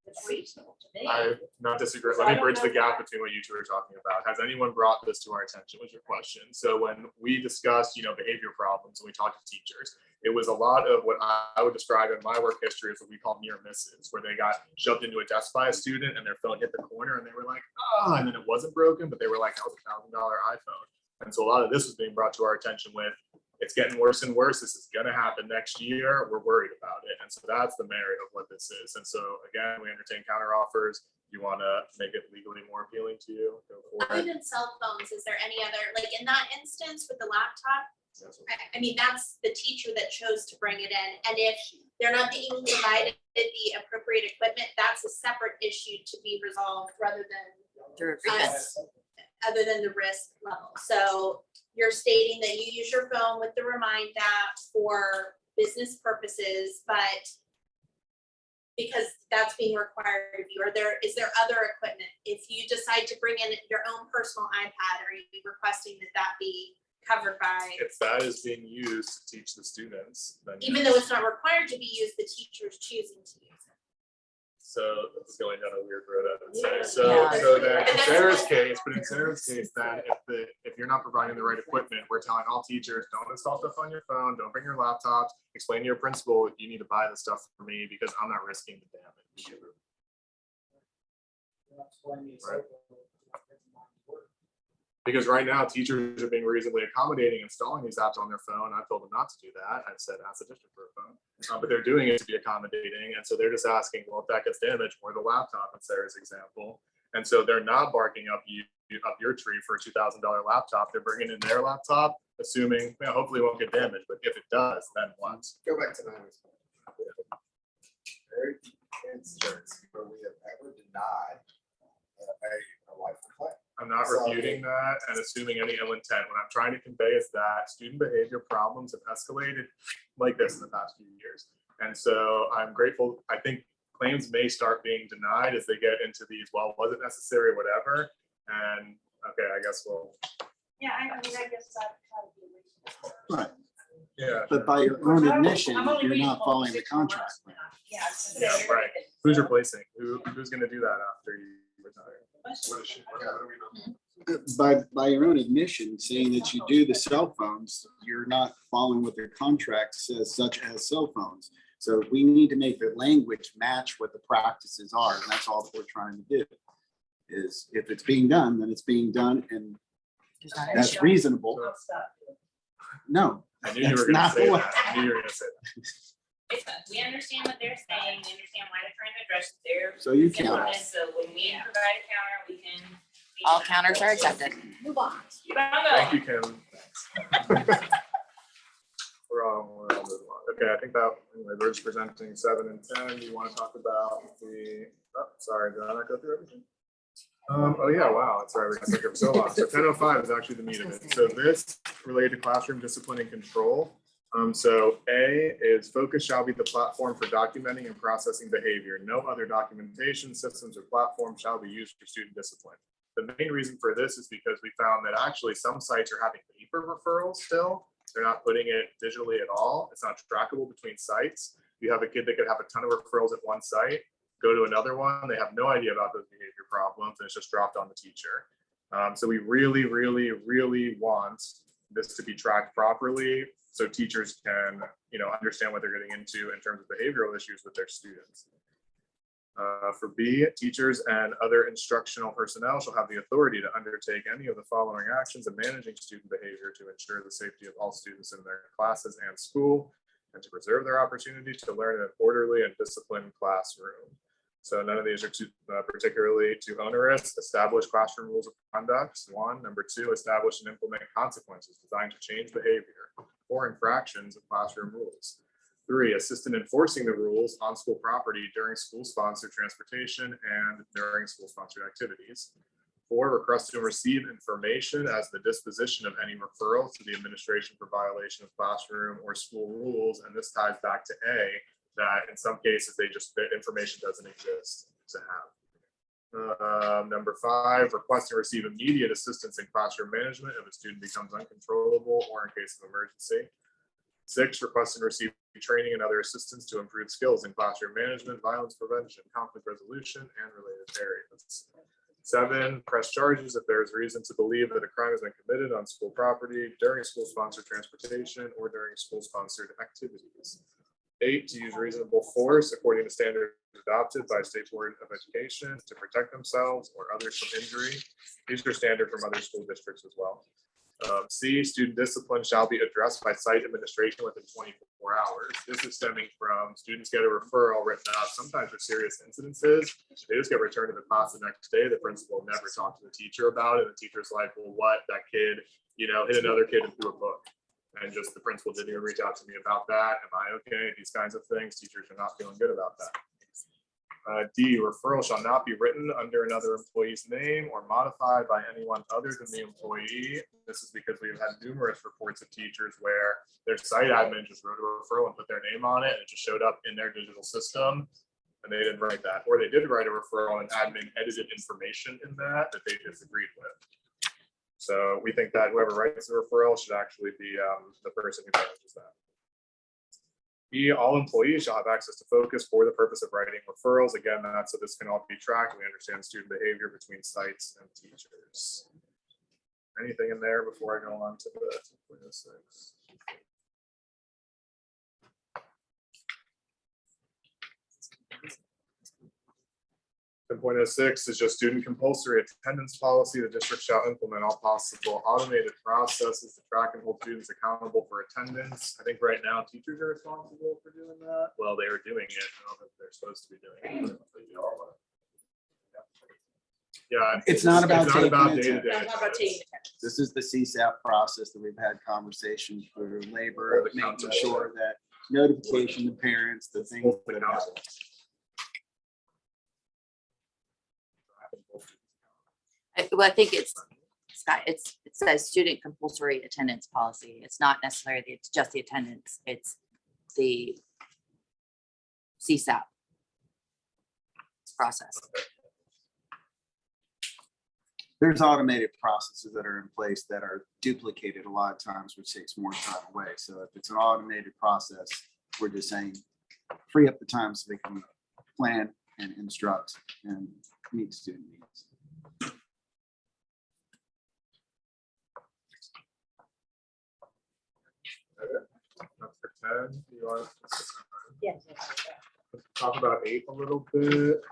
It's reasonable to me. I not disagree. Let me bridge the gap between what you two are talking about. Has anyone brought this to our attention was your question. So when we discussed, behavior problems and we talked to teachers, it was a lot of what I would describe in my work history as what we call near misses, where they got shoved into a desk by a student and their phone hit the corner and they were like, oh, and then it wasn't broken, but they were like, that was $1,000 iPhone. And so a lot of this was being brought to our attention with, it's getting worse and worse. This is gonna happen next year. We're worried about it. And so that's the merit of what this is. And so again, we entertain counter offers. You wanna make it legally more appealing to you? Go for Other it. than cell phones, is there any other, like in that instance with the laptop? I mean, that's the teacher that chose to bring it in. And if they're not being provided the appropriate equipment, that's a separate issue to be resolved rather than Through agreement. us, other than the risk level. So you're stating that you use your phone with the Remind app for business purposes, but because that's being required of you, is there other equipment? If you decide to bring in your own personal iPad, are you requesting that be covered by? If that is being used to teach the students, then Even though it's not required to be used, the teacher is choosing to use it. so it's going down a weird road, I would say. Yeah. So, Yeah. so then And in that's Sarah's what- case, but in Sarah's case, then if you're not providing the right equipment, we're telling all teachers, don't install stuff on your phone, don't bring your laptops, explain to your principal, you need to buy the stuff for me because I'm not risking the damage. Right. Because right now, teachers are being reasonably accommodating, installing these apps on their phone. I've told them not to do that. I've said, ask the district for a phone. But they're doing it to be accommodating. And so they're just asking, well, if that gets damaged, or the laptop in Sarah's example. And so they're not barking up your tree for a $2,000 laptop. They're bringing in their laptop, assuming, hopefully it won't get damaged. But if it does, then what? Go back to Naomi's point. Very few instances where we have ever denied a life of play. I'm not refuting that and assuming any ill intent. What I'm trying to convey is that student behavior problems have escalated like this in the past few years. And so I'm grateful. I think claims may start being denied as they get into these, well, was it necessary, whatever. And okay, I guess we'll, Yeah, I mean, I guess I'd try to be reasonable. Right. yeah. But by your own admission, I'm only you're reading not what following the 6 months contract. now. Yeah. Yeah, right. Who's replacing? Who's gonna do that after you retire? What is she, what do we know? By your own admission, saying that you do the cell phones, you're not following what their contract says, such as cell phones. So we need to make the language match what the practices are, and that's all that we're trying to do. Is if it's being done, then it's being done, and that's reasonable. I'll stop. No, I knew you That's were gonna not say what- that. I knew you were gonna say that. We understand what they're saying, we understand why they're trying to address their. so you count. So when we provide a counter, we can. All counters are accepted. Move on. You don't go. Thank you, Kim. We're all moving on. Okay, I think that, anyway, we're just presenting 7 and 10. Do you want to talk about the, oh, sorry, did I not go through everything? Oh yeah, wow, it's sorry, we took so long. So 10:05 is actually the meat of it. So this related to classroom discipline and control. So A is focus shall be the platform for documenting and processing behavior. No other documentation systems or platforms shall be used for student discipline. The main reason for this is because we found that actually some sites are having paper referrals still. They're not putting it digitally at all. It's not trackable between sites. You have a kid that could have a ton of referrals at one site, go to another one, they have no idea about those behavior problems, and it's just dropped on the teacher. So we really, really, really want this to be tracked properly so teachers can, understand what they're getting into in terms of behavioral issues with their students. For B, teachers and other instructional personnel shall have the authority to undertake any of the following actions in managing student behavior to ensure the safety of all students in their classes and school, and to preserve their opportunity to learn in an orderly and disciplined classroom. So none of these are too particularly too onerous. Establish classroom rules of conduct, 1. Number 2, establish and implement consequences designed to change behavior or infractions of classroom rules. 3, assist in enforcing the rules on school property during school-sponsored transportation and during school-sponsored activities. 4, request and receive information as the disposition of any referral to the administration for violation of classroom or school rules. And this ties back to A, that in some cases, the information doesn't exist to have. Number 5, request and receive immediate assistance in classroom management if a student becomes uncontrollable or in case of emergency. 6, request and receive training and other assistance to improve skills in classroom management, violence prevention, conflict resolution, and related areas. 7, press charges if there is reason to believe that a crime has been committed on school property during school-sponsored transportation or during school-sponsored activities. 8, to use reasonable force according to standards adopted by State Board of Education to protect themselves or others from injury. These are standard from other school districts as well. C, student discipline shall be addressed by site administration within 24 hours. This is stemming from students get a referral written out, sometimes for serious incidences. They just get returned to the class the next day. The principal never talked to the teacher about it. The teacher's like, well, what, that kid, hit another kid and threw a book. And just the principal didn't even reach out to me about that. Am I okay? These kinds of things. Teachers are not feeling good about that. D, referral shall not be written under another employee's name or modified by anyone other than the employee. This is because we've had numerous reports of teachers where their site admin just wrote a referral and put their name on it, and it just showed up in their digital system, and they didn't write that. Or they did write a referral and admin edited information in that they disagreed with. So we think that whoever writes the referral should actually be the person who manages that. B, all employees shall have access to Focus for the purpose of writing referrals. Again, that's so this can all be tracked. We understand student behavior between sites and teachers. Anything in there before I go on to the 2.06? 10.06 is just student compulsory attendance policy. The district shall implement all possible automated processes to track and hold students accountable for attendance. I think right now teachers are responsible for doing that. Well, they were doing it. I don't know if they're supposed to be doing it. Yeah, It's not about taking day-to-day attendance. Not about taking attendance. This is the CSAP process that we've had conversations through labor, making sure that notification to parents, the things that happen. Well, I think it's, Scott, it says student compulsory attendance policy. It's not necessarily, it's just the attendance. It's the CSAP process. There's automated processes that are in place that are duplicated a lot of times, which takes more time away. So if it's an automated process, we're just saying, free up the time so they can plan and instruct and meet student needs. Number 10, you want to Yes. talk about 8 a little bit?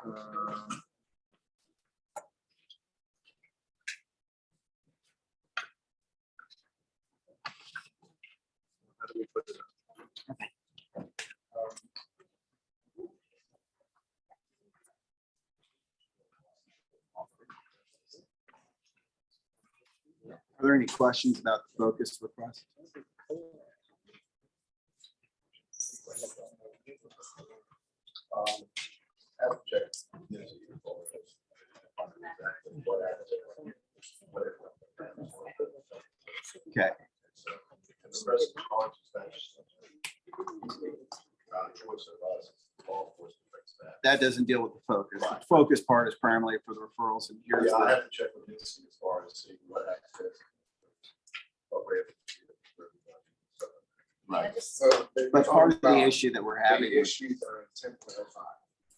How do we put it up? Are there any questions about the focus request? Okay. That doesn't deal with the focus. The focus part is primarily for the referrals, and here's Yeah, I the, have to check with Missy as far as seeing what access. what we're able to do for everybody. right. So. But part of the issue that we're having. The issues are in 10.05.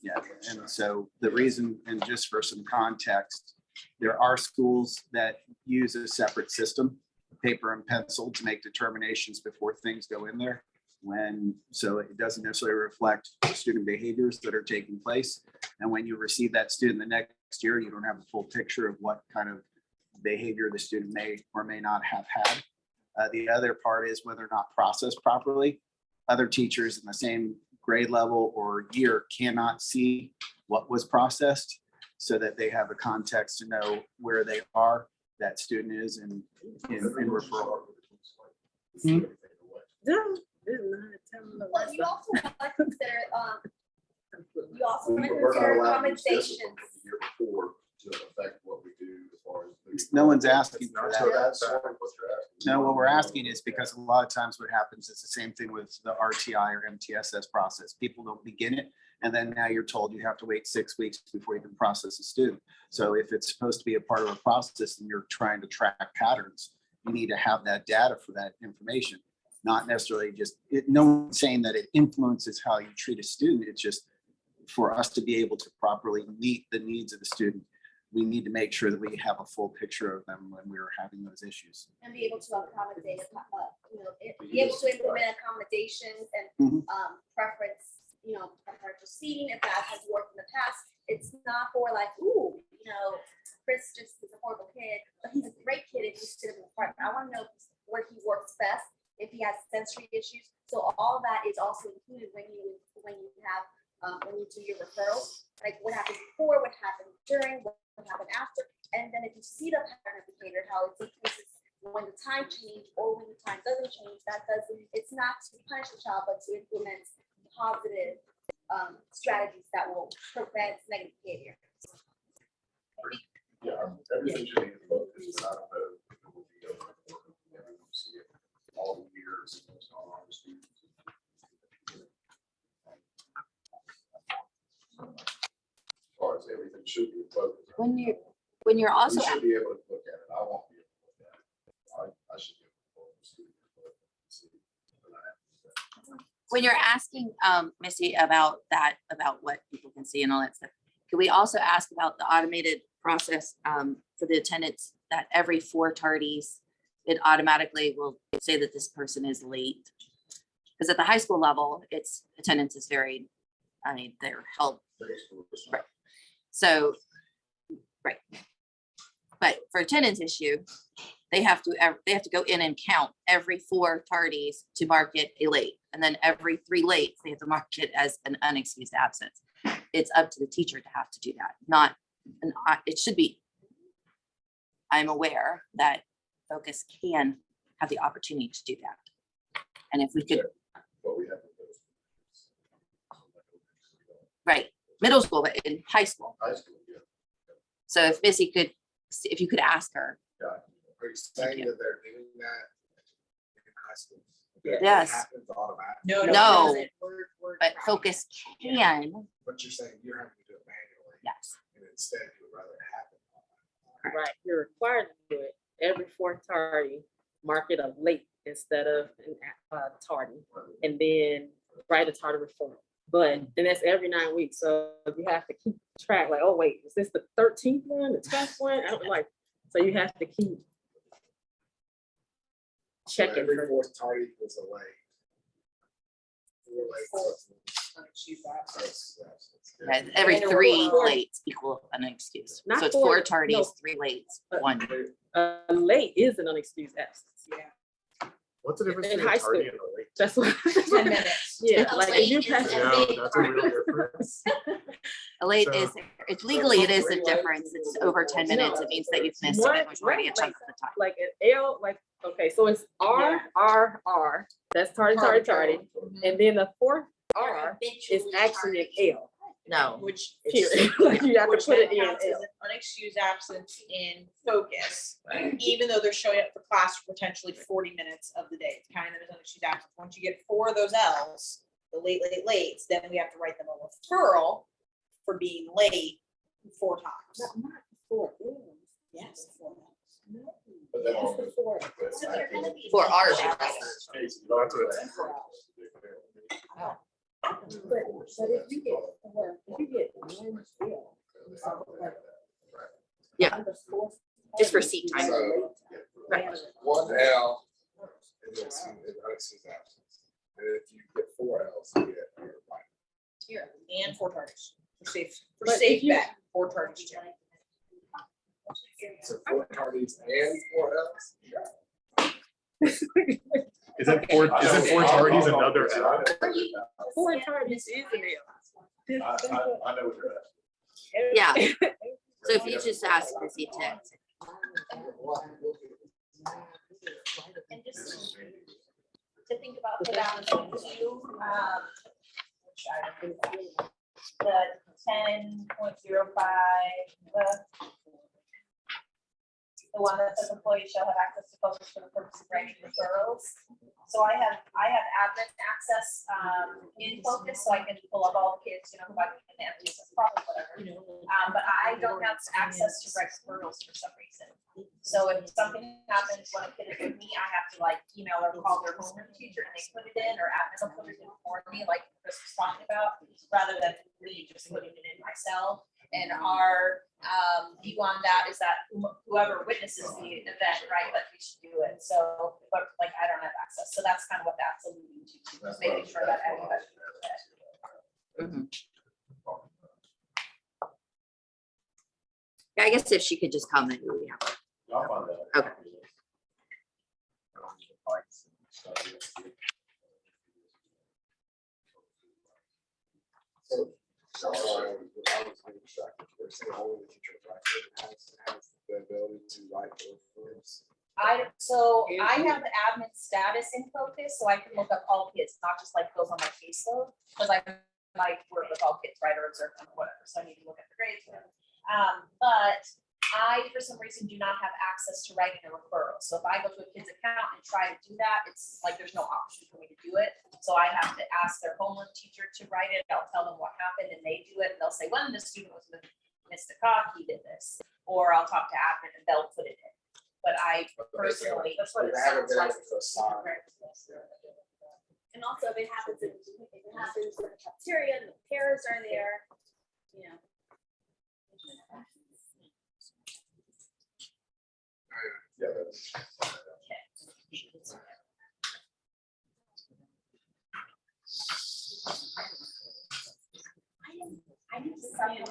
Yeah, and so the reason, and just for some context, there are schools that use a separate system, paper and pencil, to make determinations before things go in there. So it doesn't necessarily reflect the student behaviors that are taking place. And when you receive that student the next year, you don't have a full picture of what kind of behavior the student may or may not have had. The other part is whether or not processed properly. Other teachers in the same grade level or year cannot see what was processed, so that they have a context to know where they are, that student is in referral. No, it's not. Tell them the Well, rest you of also want to consider, you also want to We're not consider allowed to use this accommodations. one from the year before to affect what we do as far as. No one's asking for So that. that's sort of what you're asking. No, what we're asking is because a lot of times what happens is the same thing with the RTI or MTSS process. People don't begin it, and then now you're told you have to wait 6 weeks before you can process a student. So if it's supposed to be a part of a process and you're trying to track patterns, you need to have that data for that information. Not necessarily just, no one's saying that it influences how you treat a student. It's just for us to be able to properly meet the needs of the student, we need to make sure that we have a full picture of them when we're having those issues. And be able to accommodate, be able to implement accommodations and Mhm. preference, preferential seating if that has worked in the past. It's not for like, ooh, Chris just is a horrible kid, but he's a great kid if you sit him in the front. I want to know where he works best, if he has sensory issues. So all that is also included when you have, when you do your referrals, like what happened before, what happened during, what happened after. And then if you see the pattern of behavior, how it decreases when the time changes or when the time doesn't change, it's not to punish the child, but to implement positive strategies that will prevent negative behavior. Yeah, everything should be focused, but I don't know if it will be open for everyone to see it all the years and what's going on with students. As far as everything should be focused. When you're also, We should be able to look at it. I won't be able to look at it. I should be able to see it. when you're asking Missy about that, about what people can see and all that stuff, can we also ask about the automated process for the attendance, that every 4 tardies, it automatically will say that this person is late? Because at the high school level, its attendance is very, I mean, they're held. Right. So, right. But for attendance issue, they have to go in and count every 4 tardies to mark it a late. And then every 3 late, they have to mark it as an unexcused absence. It's up to the teacher to have to do that, not, it should be. I'm aware that Focus can have the opportunity to do that. And if we could, But we have to go. right, middle school, but in high school. High school, yeah. So if Missy could, if you could ask her, Are you saying that they're doing that in high school? That Yes. happens automatically. No, No. it doesn't. We're But tracking. Focus can, But you're saying you're having to do it manually. yes. And instead you would rather it happen. Right, you're required to do it every fourth tardy, mark it a late instead of an tardy, and then write a tardy referral. But, and that's every 9 weeks, so you have to keep track, like, oh, wait, is this the 13th one, the 12th one? I don't like, so you have to keep So checking. every for- fourth tardy was a late. 4 late. Unexcused absence. Right, every And a 3 report. lates equal an excuse. Not So it's 4, 4 tardies, no. 3 lates, Uh, 1. A late is an unexcused absence. What's the difference In between high a tardy school. and a late? That's what. 10 minutes. Yeah, A like if late you is pass. a No, big that's a real tardy. difference. A late So- is, it's legally, it is a difference. It's over 10 minutes. It means that you've missed a One- good majority of one, chunk of the time. Like an L, like, okay, so it's R, that's tardy, and then the fourth R is actually an L, No. Which. period. Like you have to Which put then it in counts as L. an unexcused absence in focus, even though they're showing up for class for potentially 40 minutes of the day. It's counting them as unexcused absence. Once you get 4 of those Ls, the lates, then we have to write them a referral for being late 4 times. Yes. 4 times. But then all. So they're gonna be. For ours. That's what it's. But if you get one L. Yeah. Just for seat time. So, Right. 1 L is unexcused absence. And if you get 4 Ls, you get your right. Here, and 4 targets. For safe But if bet, you- 4 targets. too. So 4 tardies and 4 Ls? Isn't 4 tardies another L? 4 tardies is an L. I know what you're at. Yeah. So if you just ask to see text. And just to think about for that one too, which item is that? The 10.05, the one that says employees shall have access to focus for the purpose of writing referrals. So I have admin access in focus, so I can pull up all the kids, who I can have access, probably whatever. But I don't have access to write referrals for some reason. So if something happens when a kid is with me, I have to email or call their homeroom teacher and they put it in, or admin will put it in for me, like Chris was talking about, rather than me just putting it in myself. And our view on that is that whoever witnesses the event, right, that we should do it. So, but I don't have access. So that's kind of what that's alluding to, just making sure that everybody knows that. Mhm. Yeah, I guess if she could just come, then we have. I'll find that. Okay. So I was being distracted. We're saying only the teacher of record has the ability to write the referrals. I have the admin status in focus, so I can look up all kids, not just those on my caseload, because I work with all kids, right, or observe them, or whatever, so I need to look at the grades. But I, for some reason, do not have access to writing a referral. So if I go to a kid's account and try to do that, it's there's no option for me to do it. So I have to ask their homeroom teacher to write it. I'll tell them what happened and they do it. And they'll say, when the student was with Mr. Cock, he did this. Or I'll talk to admin and they'll put it in. But I personally. That's what it sounds like. And also if it happens in the cafeteria and the parents are there, Yeah, that's. I need to supplement.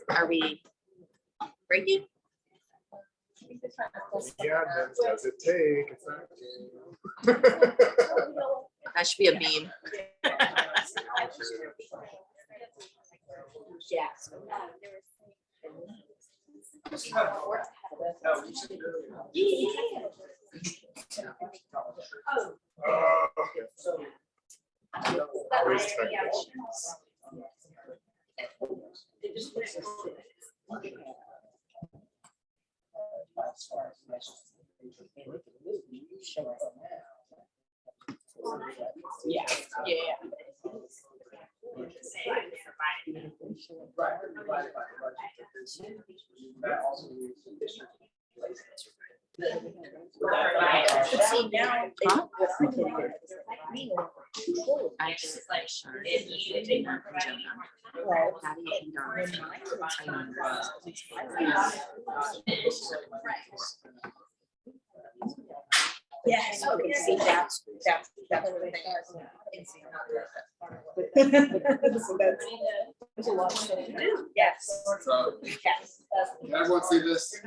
Are we breaking? Yeah, does it take? It's not a game. That should be a meme. Always technical. provided. Right, divided by the budget, but there's- that also means the district plays it. See, now. Huh? I just like, if you did not provide any. Yes, okay, see, that's the thing. So that's- there's a lot of stuff to do. Yes. So, Yes. can everyone see this?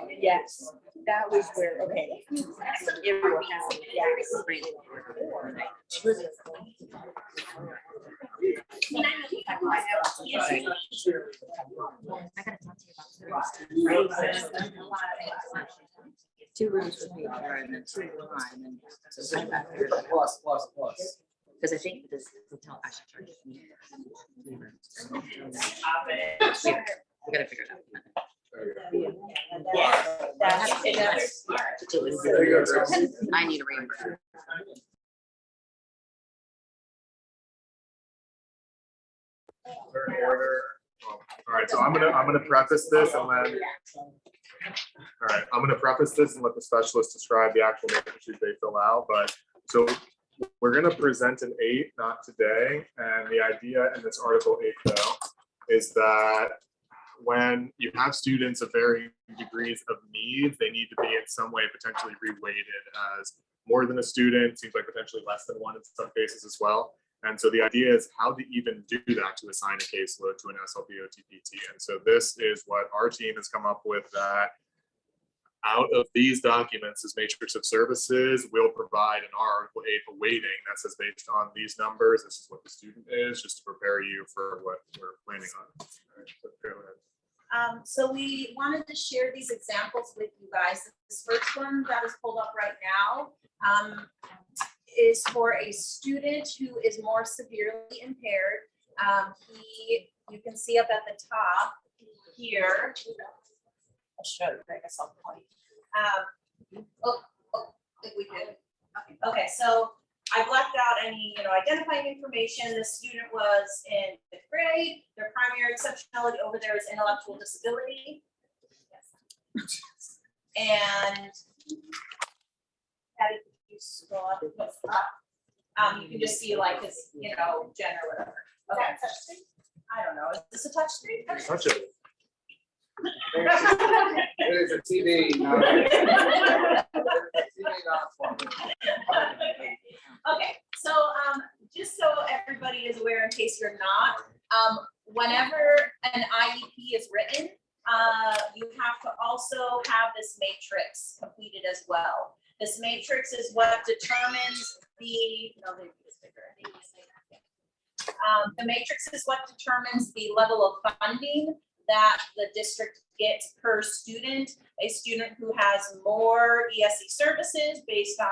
Yes, that was where, okay. It will have, yes. Two rooms for paid for and then two for mine and then. so back there. Plus. Because I think this hotel actually charges me. Stop it. We gotta figure it out. Yes, that's, and that's. There you go, Grace. I need a reimbursement. Third order. All right, so I'm gonna preface this and then. All right, I'm gonna preface this and let the specialist describe the actual matrices they fill out, but so we're gonna present an 8, not today, and the idea in this Article 8 though is that when you have students of varying degrees of needs, they need to be in some way potentially reweighted as more than a student, seems like potentially less than one in some cases as well. And so the idea is how to even do that to assign a caseload to an SLP OTPT. And so this is what our team has come up with, that out of these documents, this matrix of services will provide an Article 8 a weighting that says based on these numbers, this is what the student is, just to prepare you for what we're planning on. All right, so go ahead. So we wanted to share these examples with you guys. This first one that is pulled up right now is for a student who is more severely impaired. You can see up at the top here. I'll show you, I guess I'll point. If we could. Okay, so I've left out any, identifying information. The student was in 5th grade. Their primary exceptionality over there is intellectual disability. And if you scroll up, you can just see like his, gender, whatever. Okay. I don't know. Is this a touch screen? Touch it. It is a TV, not a TV, not a phone. Okay, so just so everybody is aware, in case you're not, whenever an IEP is written, you have to also have this matrix completed as well. This matrix is what determines the matrix is what determines the level of funding that the district gets per student. A student who has more ESE services based on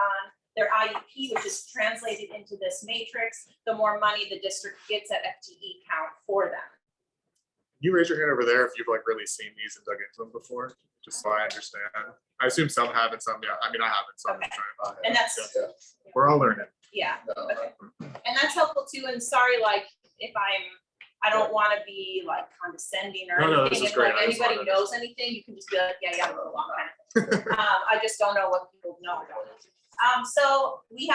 their IEP, which is translated into this matrix, the more money the district gets at FTE count for them. Can you raise your hand over there if you've like really seen these and dug into them before, just so I understand? I assume some have and some, yeah. I mean, I haven't, so I'm Okay. trying. And that's, We're all learning. yeah, okay. And that's helpful too, and sorry, like, if I don't wanna be like condescending or No, this anything, is if great. like I just anybody wanted to- knows anything, you can just be like, yeah, blah, blah, blah, kind of. I just don't know what people know about it. So we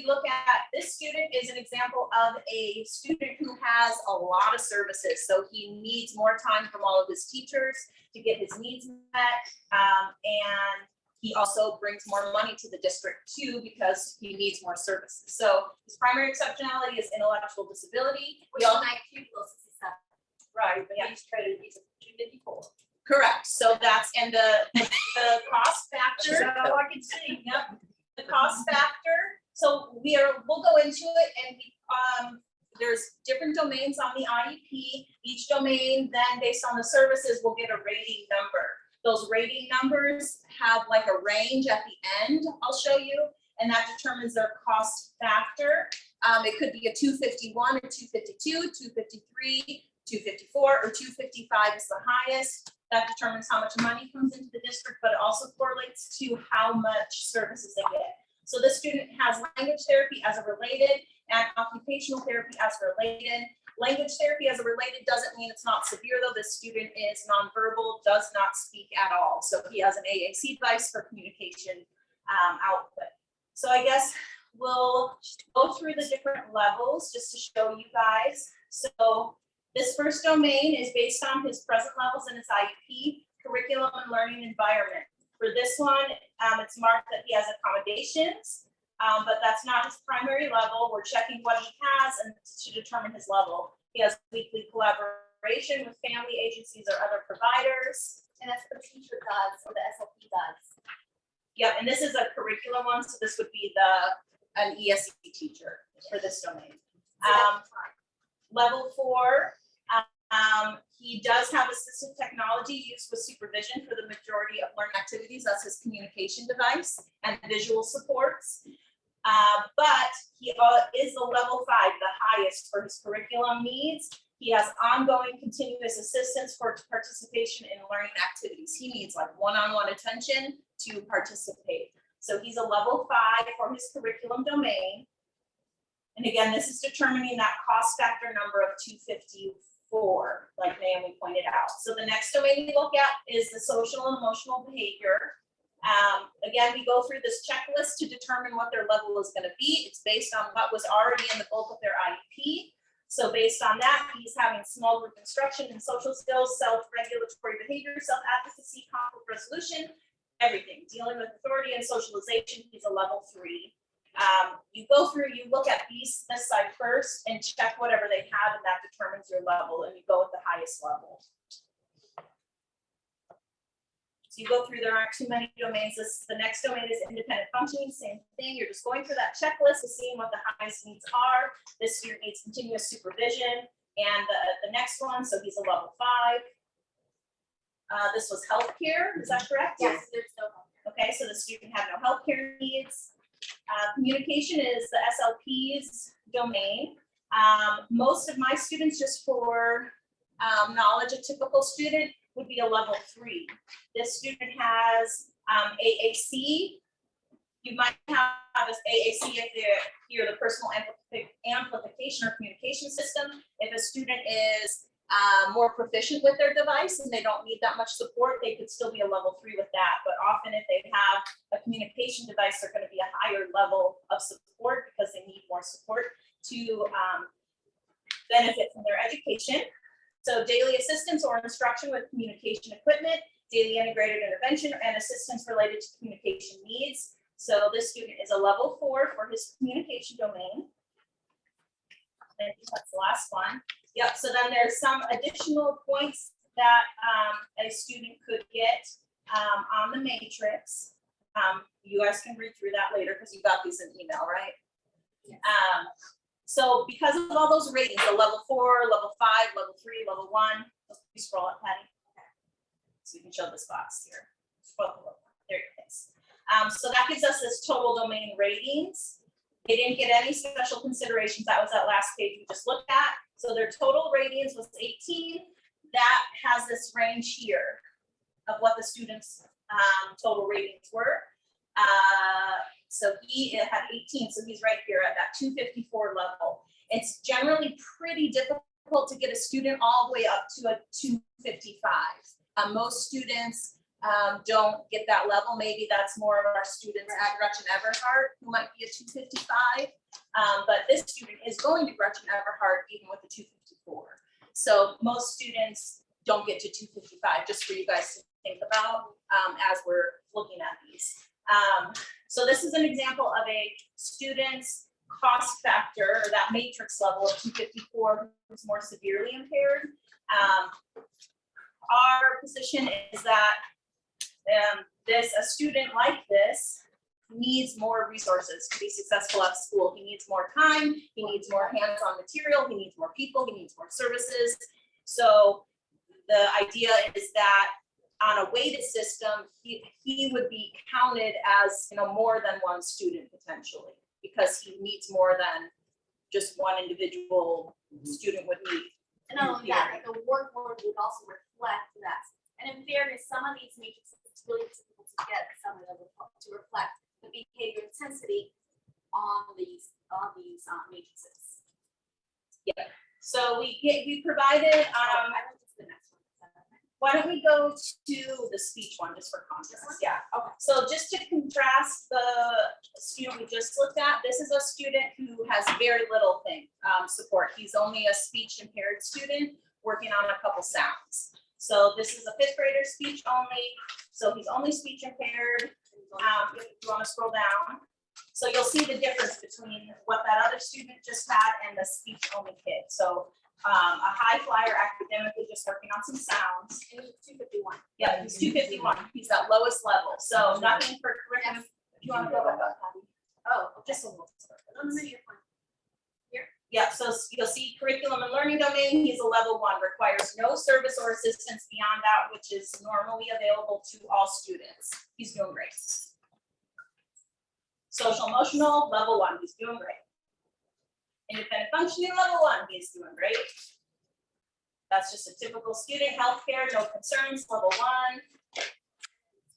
look at, this student is an example of a student who has a lot of services. So he needs more time from all of his teachers to get his needs met. And he also brings more money to the district too, because he needs more services. So his primary exceptionality is intellectual disability. Which is my pupil 67. Right, but Yeah, he's traded, he's a 254. correct. So that's, and the cost factor. That's all I can see. Yep, the cost factor. So we'll go into it, and there's different domains on the IEP. Each domain then, based on the services, will get a rating number. Those rating numbers have like a range at the end, I'll show you, and that determines their cost factor. It could be a 251 or 252, 253, 254, or 255 is the highest. That determines how much money comes into the district, but it also correlates to how much services they get. So this student has language therapy as a related, and occupational therapy as related. Language therapy as a related doesn't mean it's not severe, though. This student is nonverbal, does not speak at all. So he has an AAC device for communication output. So I guess we'll go through the different levels just to show you guys. So this first domain is based on his present levels in his IEP, curriculum and learning environment. For this one, it's marked that he has accommodations, but that's not his primary level. We're checking what he has and to determine his level. He has weekly collaboration with family agencies or other providers. And that's what the teacher does, or the SLP does. Yep, and this is a curriculum one, so this would be an ESE teacher for this domain. Level 4, he does have assistive technology used with supervision for the majority of learning activities. That's his communication device and visual supports. But he is the level 5, the highest for his curriculum needs. He has ongoing continuous assistance for participation in learning activities. He needs like one-on-one attention to participate. So he's a level 5 for his curriculum domain. And again, this is determining that cost factor number of 254, like Naomi pointed out. So the next domain we look at is the social and emotional behavior. Again, we go through this checklist to determine what their level is going to be. It's based on what was already in the bulk of their IEP. So based on that, he's having small group instruction and social skills, self-regulatory behavior, self-advocacy, conflict resolution, everything. Dealing with authority and socialization, he's a level 3. You go through, you look at this side first and check whatever they have, and that determines your level, and you go with the highest level. So you go through, there aren't too many domains. The next domain is independent functioning, same thing. You're just going through that checklist of seeing what the highest needs are. This student needs continuous supervision, and the next one, so he's a level 5. This was healthcare, is that correct? Yes, there's no. Okay, so the student had no healthcare needs. Communication is the SLP's domain. Most of my students, just for knowledge, a typical student would be a level 3. This student has AAC. You might have this AAC if they're here, the personal amplification or communication system. If a student is more proficient with their device and they don't need that much support, they could still be a level 3 with that. But often if they have a communication device, they're going to be a higher level of support because they need more support to benefit from their education. So daily assistance or instruction with communication equipment, daily integrated intervention, and assistance related to communication needs. So this student is a level 4 for his communication domain. I think that's the last one. Yep, so then there's some additional points that a student could get on the matrix. You guys can read through that later because you got these in email, right? Yes. So because of all those ratings, the level 4, level 5, level 3, level 1, you scroll up, Patty. So you can show this box here. There it is. So that gives us this total domain ratings. They didn't get any special considerations. That was that last page we just looked at. So their total ratings was 18. That has this range here of what the students' total ratings were. So he had 18, so he's right here at that 254 level. It's generally pretty difficult to get a student all the way up to a 255. Most students don't get that level. Maybe that's more of our students at Gretchen Everhart who might be a 255. But this student is going to Gretchen Everhart even with a 254. So most students don't get to 255, just for you guys to think about as we're looking at these. So this is an example of a student's cost factor, or that matrix level of 254 who's more severely impaired. Our position is that a student like this needs more resources to be successful at school. He needs more time, he needs more hands-on material, he needs more people, he needs more services. So the idea is that on a weighted system, he would be counted as, more than one student potentially, because he needs more than just one individual student would need. And not only that, like the workload would also reflect that. And in fairness, some of these matrices, it's really difficult to get some of them to reflect the behavior intensity on these matrices. So we provided, I went to the next one. why don't we go to the speech one just for contrast? Yeah. Okay. So just to contrast the student we just looked at, this is a student who has very little support. He's only a speech impaired student working on a couple sounds. So this is a fifth grader speech only. So he's only speech impaired. If you want to scroll down. So you'll see the difference between what that other student just had and the speech only kid. So a high flyer academically just working on some sounds. And it's 251. Yeah, he's 251. He's that lowest level. So nothing for curriculum. If you want to go back up, Patty. Oh, just a little. No, no, you're fine. Yeah, so you'll see curriculum and learning domain, he's a level 1, requires no service or assistance beyond that, which is normally available to all students. He's doing great. Social emotional, level 1, he's doing great. Independent functioning, level 1, he's doing great. That's just a typical student. Healthcare, no concerns, level 1.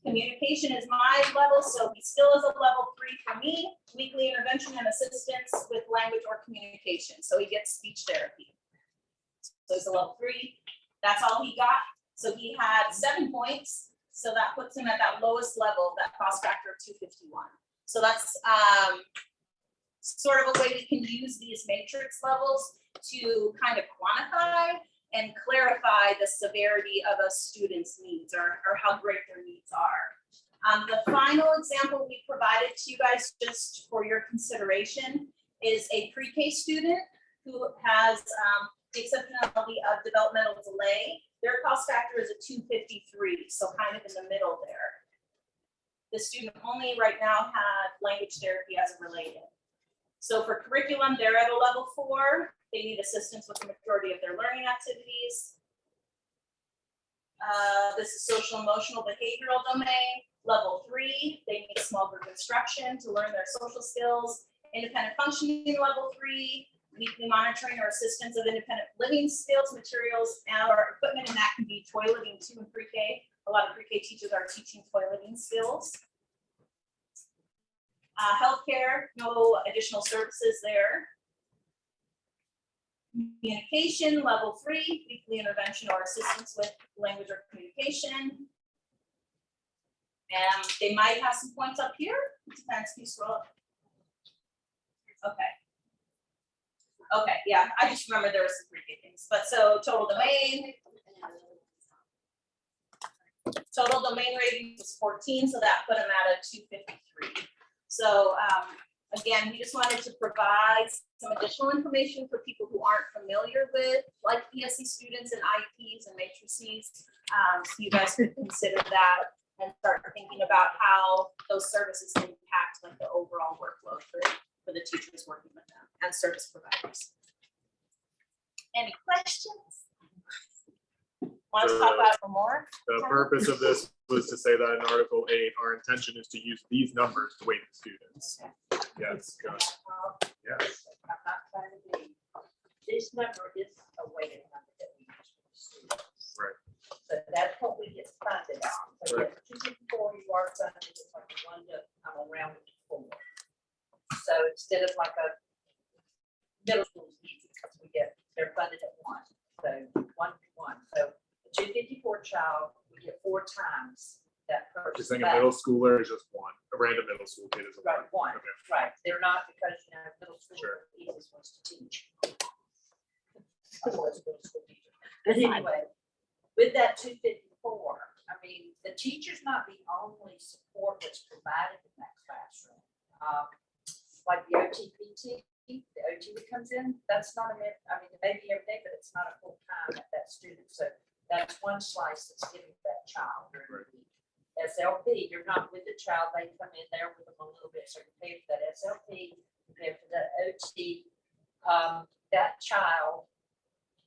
Communication is my level, so he still is a level 3 for me. Weekly intervention and assistance with language or communication. So he gets speech therapy. So he's a level 3. That's all he got. So he had 7 points. So that puts him at that lowest level, that cost factor of 251. So that's sort of a way we can use these matrix levels to kind of quantify and clarify the severity of a student's needs or how great their needs are. The final example we provided to you guys just for your consideration is a pre-K student who has the exceptionality of developmental delay. Their cost factor is a 253, so kind of in the middle there. The student only right now had language therapy as a related. So for curriculum, they're at a level 4. They need assistance with the majority of their learning activities. This is social emotional behavioral domain, level 3. They need small group instruction to learn their social skills. Independent functioning, level 3. Weekly monitoring or assistance of independent living skills, materials, and or equipment, and that can be toileting too in pre-K. A lot of pre-K teachers are teaching toileting skills. Healthcare, no additional services there. Communication, level 3, weekly intervention or assistance with language or communication. And they might have some points up here. It depends, can you scroll up? Okay. Okay, yeah, I just remember there were some pre-K things, but so total domain. Total domain rating was 14, so that put him at a 253. So again, we just wanted to provide some additional information for people who aren't familiar with like ESE students and IEPs and matrices. So you guys could consider that and start thinking about how those services impact like the overall workload for the teachers working with them and service providers. Any questions? Want to talk about it for more? The purpose of this was to say that in Article 8, our intention is to use these numbers to weight the students. Yes, go ahead. Yes. I'm not trying to be, this number is a weighted number that we use for the students. Right. So that's what we get funded on. So Right. yes, 254, you are funded, it's like a 1 to, I'm around to 4. So instead of like a middle school, because we get, they're funded at 1. So 1 to 1. So the 254 child, we get 4 times that person. Just saying a middle schooler is just one, a random middle school kid is a Right, one. 1, Okay. right. They're not because, middle school Sure. are the easiest ones to teach. I was a middle school teacher. But anyway, with that 254, I mean, the teacher's not the only support that's provided in that classroom. Like the OTPT, the OT that comes in, that's not it may be every day, but it's not a full time at that student. So that's one slice that's given to that child during the week. SLP, you're not with the child, they come in there with them a little bit, so you pay for that SLP, you pay for that OT. That child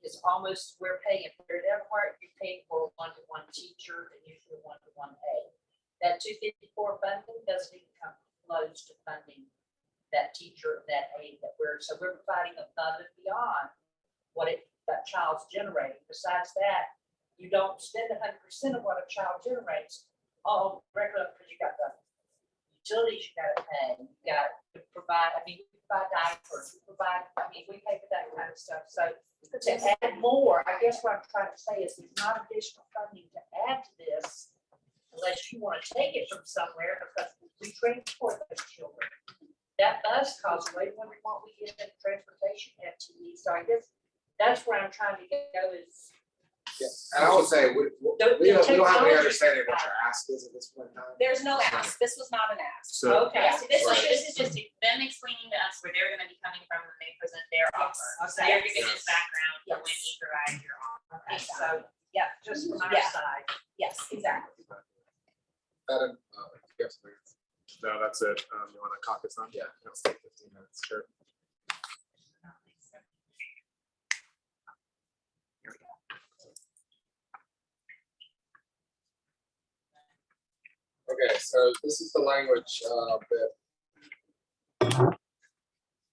is almost, we're paying for it, you're paying for a 1-to-1 teacher and usually a 1-to-1 aide. That 254 funding doesn't even come close to funding that teacher, that aide that we're providing above and beyond what that child's generating. Besides that, you don't spend 100% of what a child generates all regular, because you got the utilities you gotta pay, you got to provide, I mean, we provide diapers, we provide, I mean, we pay for that kind of stuff, so to add more, I guess what I'm trying to say is there's not additional funding to add to this unless you wanna take it from somewhere, because we transport those children. That bus costs way more than what we get in transportation FTE, so I guess that's where I'm trying to go is. Yeah, and I would say, we don't have any understanding of what your ask is at this point in time. There's no ask. This was not an ask. So, Okay. Yeah, so this Right. is just them explaining to us where they're gonna be coming from when they present their offer. So they're giving us background for when you provide your offer. Okay, so, yeah, just from our Yeah. side. Yes, exactly. Adam, yes, please. no, that's it. You want to caucus on? Yeah. Let's take 15 minutes, sure. Okay, so this is the language that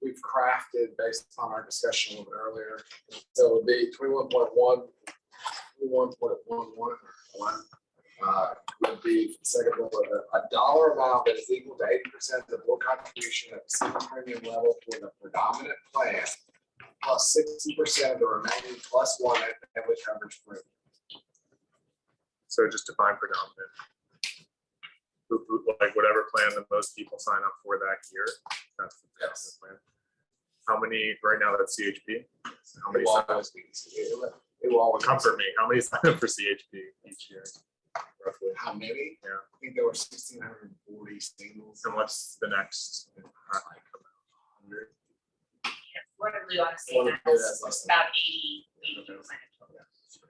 we've crafted based upon our discussion a little bit earlier. So it would be 21.1, 21.11. Would be second bullet, a dollar amount that is equal to 80% of the full contribution at the single premium level for the predominant plan, plus 60% of the remaining plus one at family coverage premium. So just define predominant. Like whatever plan that most people sign up for that year, that's the predominant plan. How many, right now that's CHP? How many sign up? It will always. Comfort me, how many sign up for CHP each year? Roughly. How many? Yeah. I think there were 1,640 singles. And what's the next? Like 100. Waterloo, honestly, Waterloo, that's less that's than- about 80%.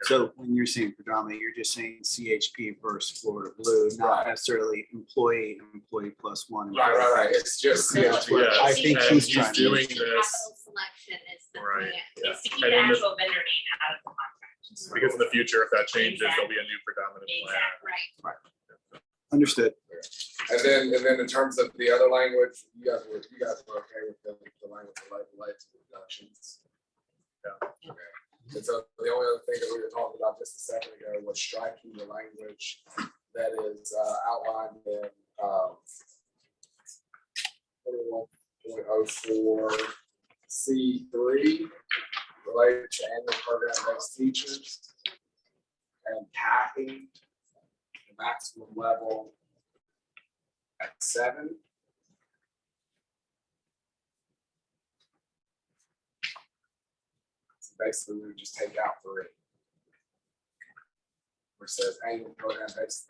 So when you're saying predominantly, you're just saying CHP versus Florida Blue, not Right. necessarily employee plus one. Right. It's just. Yeah, I think and she's he's trying to. doing Capital this selection is the Right. plan. It's to keep And the then the- actual vendor name out of the contract. because in the future, if that changes, there'll be a new predominant plan. Exactly. Right. Understood. And then in terms of the other language, you guys were okay with the language related to reductions? Yeah. Okay. And so the only other thing that we were talking about just a second ago was striking the language that is outlined in 21.04 C3 related to annual program-based teachers and capping the maximum level at 7. So basically, we would just take out 3. Where it says annual program-based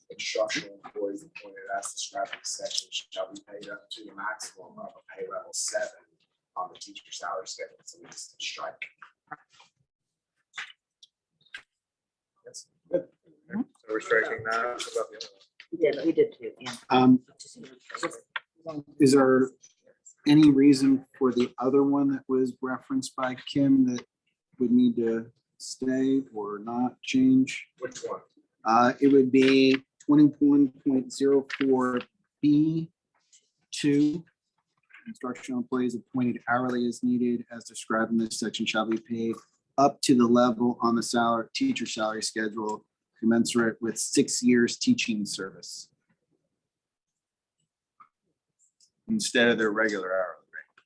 instructional employees appointed as described in this section shall be paid up to the maximum of a pay level 7 on the teacher salary schedule. So we just strike. Yes. So we're striking that. What about the other one? We did too, yeah. Is there any reason for the other one that was referenced by Kim that would need to stay or not change? Which one? It would be 21.04 B2. Instructional employees appointed hourly as needed as described in this section shall be paid up to the level on the teacher salary schedule commensurate with 6 years teaching service. Instead of their regular hourly rate.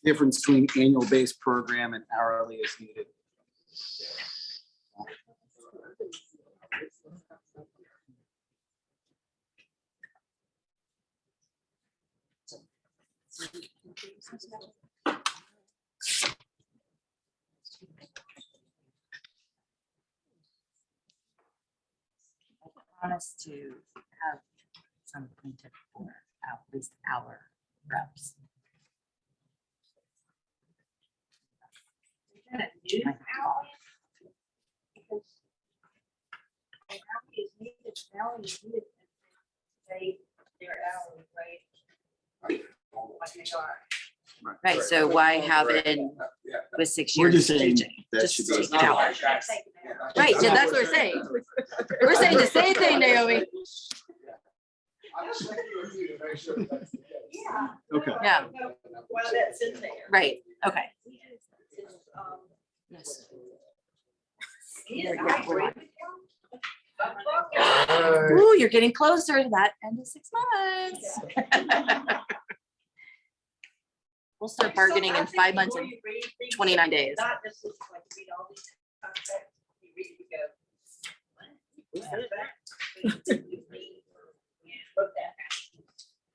Difference between annual based program and hourly as needed. want us to have some plaintiff for at least our reps. They, their hourly rate. What they are. Right, so why have Right. it Yeah. with 6 We're years? just saying teaching? that Just should be- take it out. That should have taken out. Right, yeah, that's what we're saying. We're saying the same thing, Naomi. I'm just checking with you to make sure that that's the case. Yeah. Okay. Yeah. Well, that's in there. Right, okay. Um, Yes. yeah, Yeah, I we're agree not. with you. Ooh, you're getting closer to that end of 6 months. We'll start bargaining in 5 months and 29 days. Not just like read all these contracts, you read it, you go. "What? What's that?" Look at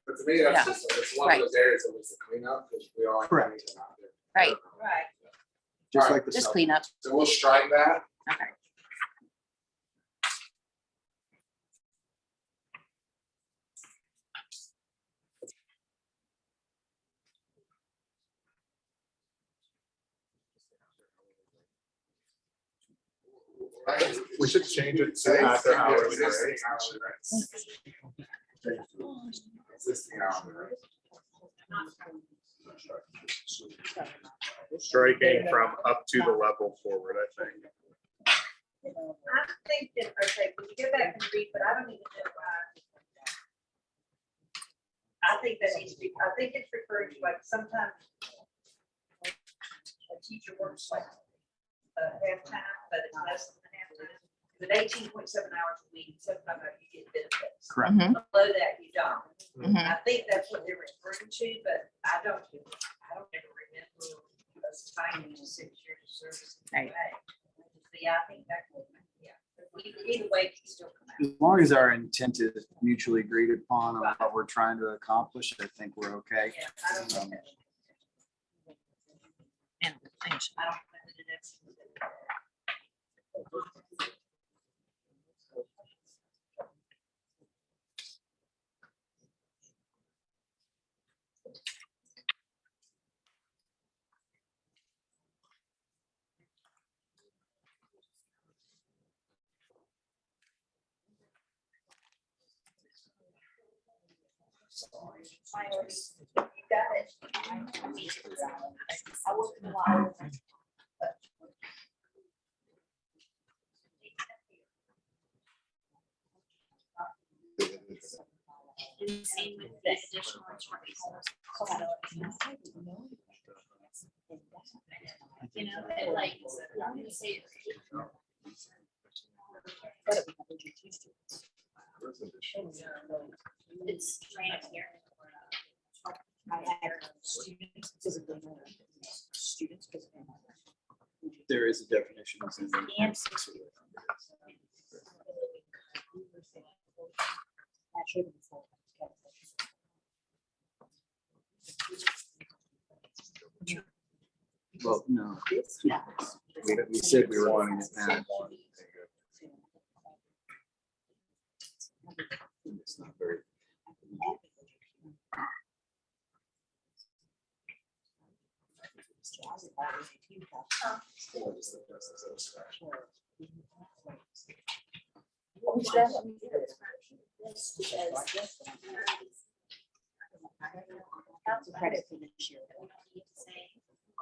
But to me, Yeah. that's just, it's one of those areas that was the cleanup, because we are. Correct. Right. that. Right. Just like the. Just cell clean up. So we'll strike that. Okay. We should change it to at their hourly rate. Existing hourly rate. Striking from up to the level forward, I think. I think that, okay, when you go back and read, but I don't even know why. I think that needs to be, I think it's referring to like sometimes a teacher works like half-time, but it's less than half-time. With 18.7 hours a week, sometimes you get benefits. Correct. Mhm, Below that, you don't. mhm. I think that's what they're referring to, but I don't ever remember us tying to 6 years of service. Right. Yeah, I think that would, yeah. Either way, it can still come out. As long as our intent is mutually agreed upon on what we're trying to accomplish, I think we're okay. Yeah, I don't think that. And the things. I don't think that it is. You got it. I wasn't allowed. And same with the additional instructional. You know, that like, I'm gonna say. It's right here. There is a definition. It's in there. Well, no. We said we were wanting it back. It's not very.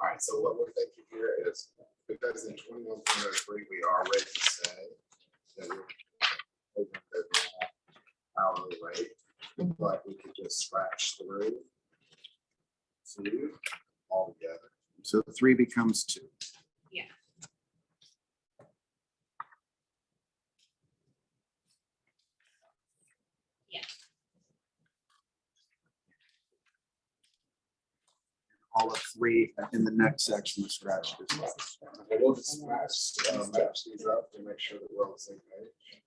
All right, so what we're thinking here is, because in 21.03, we already say that we're open to the hourly rate, but we could just scratch through two altogether. So 3 becomes 2. All of 3 in the next section was scratched as well. Okay, we'll just match these up to make sure that we're on the same page.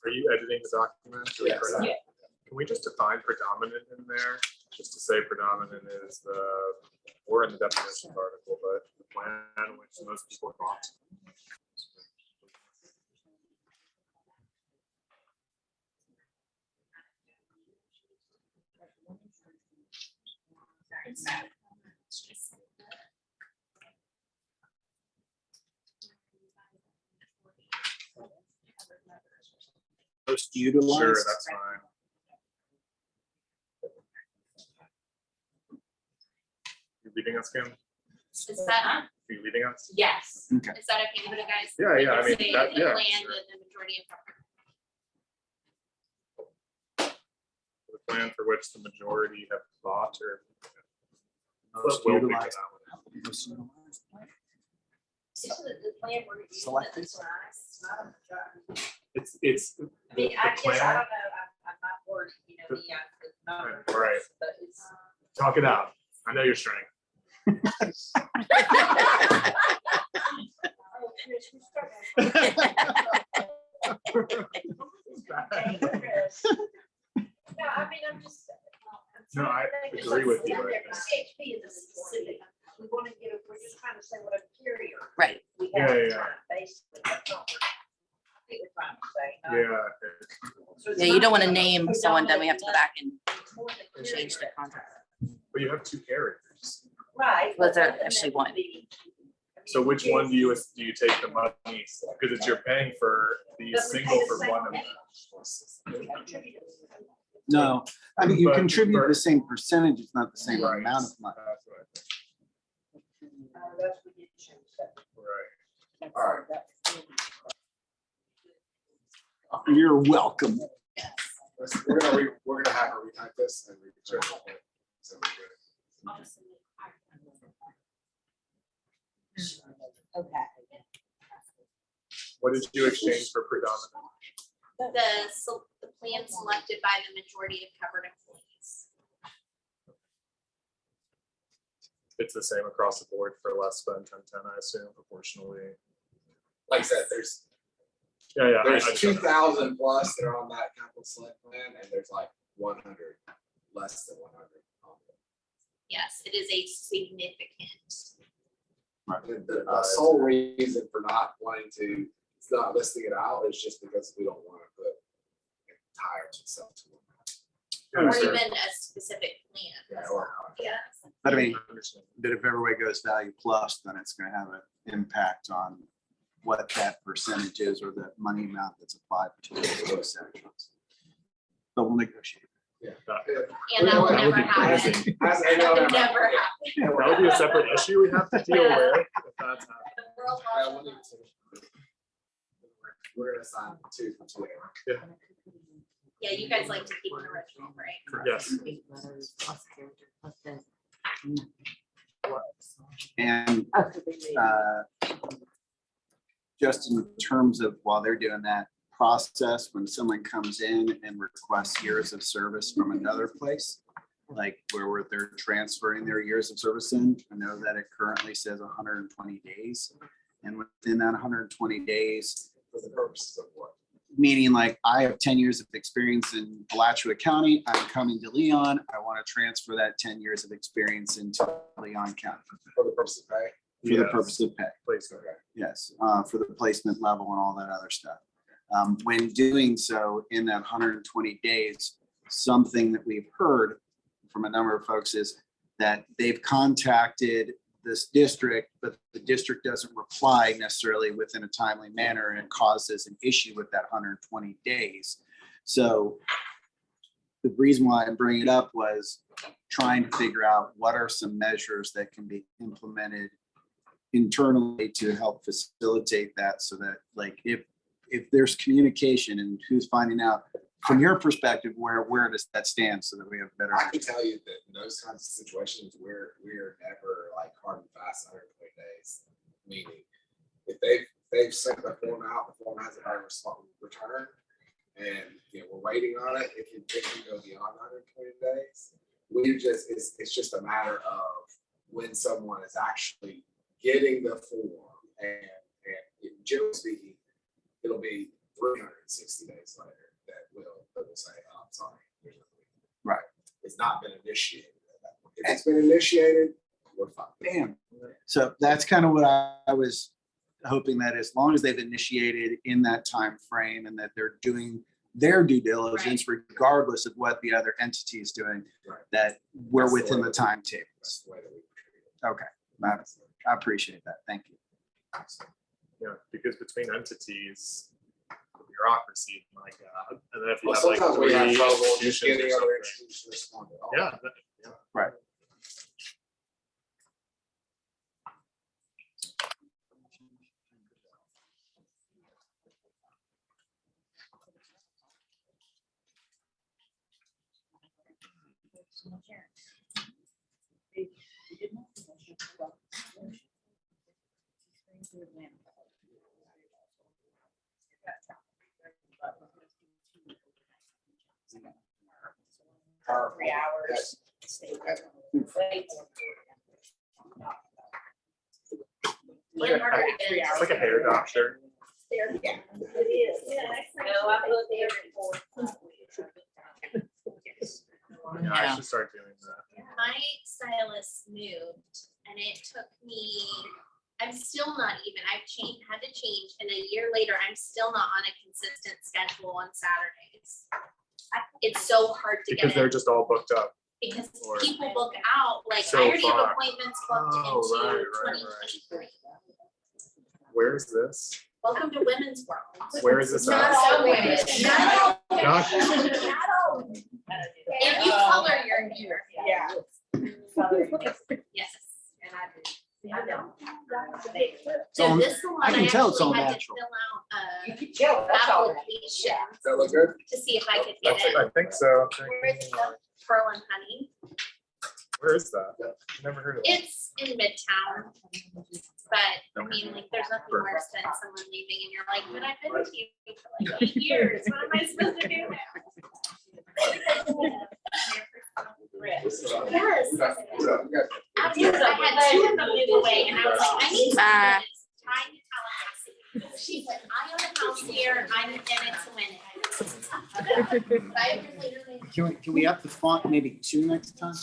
Are you editing the document? or Yes. correct? Can we just define predominant in there? Just to say predominant is we're in the definitions article, but the plan which most people adopt. Most utilized. Sure, that's fine. You leading us, Kim? Is that, Are you leading us? yes, Okay. is that okay with you guys? Yeah, yeah, I We mean, can say that- the yeah, plan, sure. the majority of coverage. The plan for which the majority have thought or. Most We'll figure utilized. that one out. Most utilized. The plan we're using Selected. that's nice, not a majority. It's. I mean, the I guess, I plan- don't know, I'm not worried, you know, me, I'm the numbers. Right. But it's. Talk it out. I know your strength. Oh, Chris, we started. No, I mean, I'm just. No, I agree with you right there. CHP is a specific, we want to get, we're just trying to say what a carrier. Right. We Yeah, have yeah, time, basically, that's all I think we're trying to say. not- Yeah, So it's Yeah, you don't not want to name someone, then we have to go back and It's more the change the carrier. contract. but you have two carriers. Right. Was but there nothing actually that would one? be- I mean, So which one do yes, you take the money? Because it's you're paying for the but we single pay the for same one of them. amount. We contribute the same. No, I mean, you But- contribute the same percentage, it's not the same Right. amount of money. That's what I think. That's what you change that. Right. All right. You're welcome. We're gonna have her retype this and recheck it. So we're good. Okay. What did you exchange for predominant? The plan selected by the majority of covered employees. It's the same across the board for less than 1010, I assume, proportionally. Like I said, there's Yeah. There's I- 2,000 plus that are on that capital select plan, and there's like 100, less than 100. on it. Yes, it is a significant. The sole reason for not wanting to, it's not listing it out, is just because we don't want to put tires and stuff to them. Or Understood. even a specific plan. Yeah, or- Yes. But I mean, Understand. that if everybody goes value plus, then it's gonna have an impact on what that percentage is or the money amount that's applied to those two sections. But we'll negotiate. And that will That would never be happen. crazy. As That a- would never happen. That would be a separate issue we have to deal Yeah. with if that's happening. The world Yeah, will- we'll need to- We're gonna sign 2 for 2. Yeah, you guys like to keep an original, right? Yes. And just in terms of while they're doing that process, when someone comes in and requests years of service from another place, like where they're transferring their years of service in, I know that it currently says 120 days. And within that 120 days, For the purposes of what? meaning like I have 10 years of experience in Alachua County, I'm coming to Leon, I want to transfer that 10 years of experience into Leon County For the purpose of pay? for the Yes. purpose of pay. Please. Okay. Yes, for the placement level and all that other stuff. When doing so in that 120 days, something that we've heard from a number of folks is that they've contacted this district, but the district doesn't reply necessarily within a timely manner, and it causes an issue with that 120 days. So the reason why I bring it up was trying to figure out what are some measures that can be implemented internally to help facilitate that, so that like if there's communication and who's finding out from your perspective, where does that stand, so that we have better. I can tell you that in those kinds of situations, we're never like hard and fast 120 days. Meaning, if they've sent the form out, the form hasn't been returned, And, we're waiting on it. It can go beyond 120 days. It's just a matter of when someone is actually getting the form, and generally speaking, it'll be 360 days later that will say, oh, I'm sorry. there's no leave." Right. It's not been initiated at that point. If it's been initiated, we're fine. Bam. So that's kind of what I was hoping, that as long as they've initiated in that time frame and that they're doing their due diligence, regardless of what the other entity is doing, Right. that we're That's the within way the That's timetables. the way that we treat it. Okay, I appreciate that. Thank you. Yeah, because between entities, the bureaucracy, my God, and then if you Well, have like sometimes we have three trouble just institutions getting or other something. institutions to respond to all. Yeah, Right. For 3 hours. Like it's like a hair doctor. Yeah. It is. Yeah, next time. No, I'm looking Yeah, I should start doing that. My stylist moved and it took me, I'm still not even, had to change, and a year later, I'm still not on a consistent schedule on Saturdays. It's so hard to Because get they're in, just all booked up. because or- people book out, like, So I already have far. appointments booked Oh, into right. 2023. Where is this? Welcome to Women's World. Where is this Not at? all women. Not all women. Not- Not all. If you color your hair, Yeah. yes. And I do. I don't. So So this one, I I can tell it's all actually had to natural. fill out You a can tell, that's all. application Does that look good? to see if I could get I it. think so. Where is the Pearl and Honey? Where is that? Never heard of it. It's in Midtown. But I mean, like, there's nothing worse than someone leaving and you're like, but I've been with you for like 8 years. What am I supposed to do now? This is our- Yes. we got- After I had two of them move away and I was like, I need something Bye. that's tied to Tallahassee. She's like, I own a house here. I'm in it to win it. 5 years later, Can we up the font maybe 2 next time?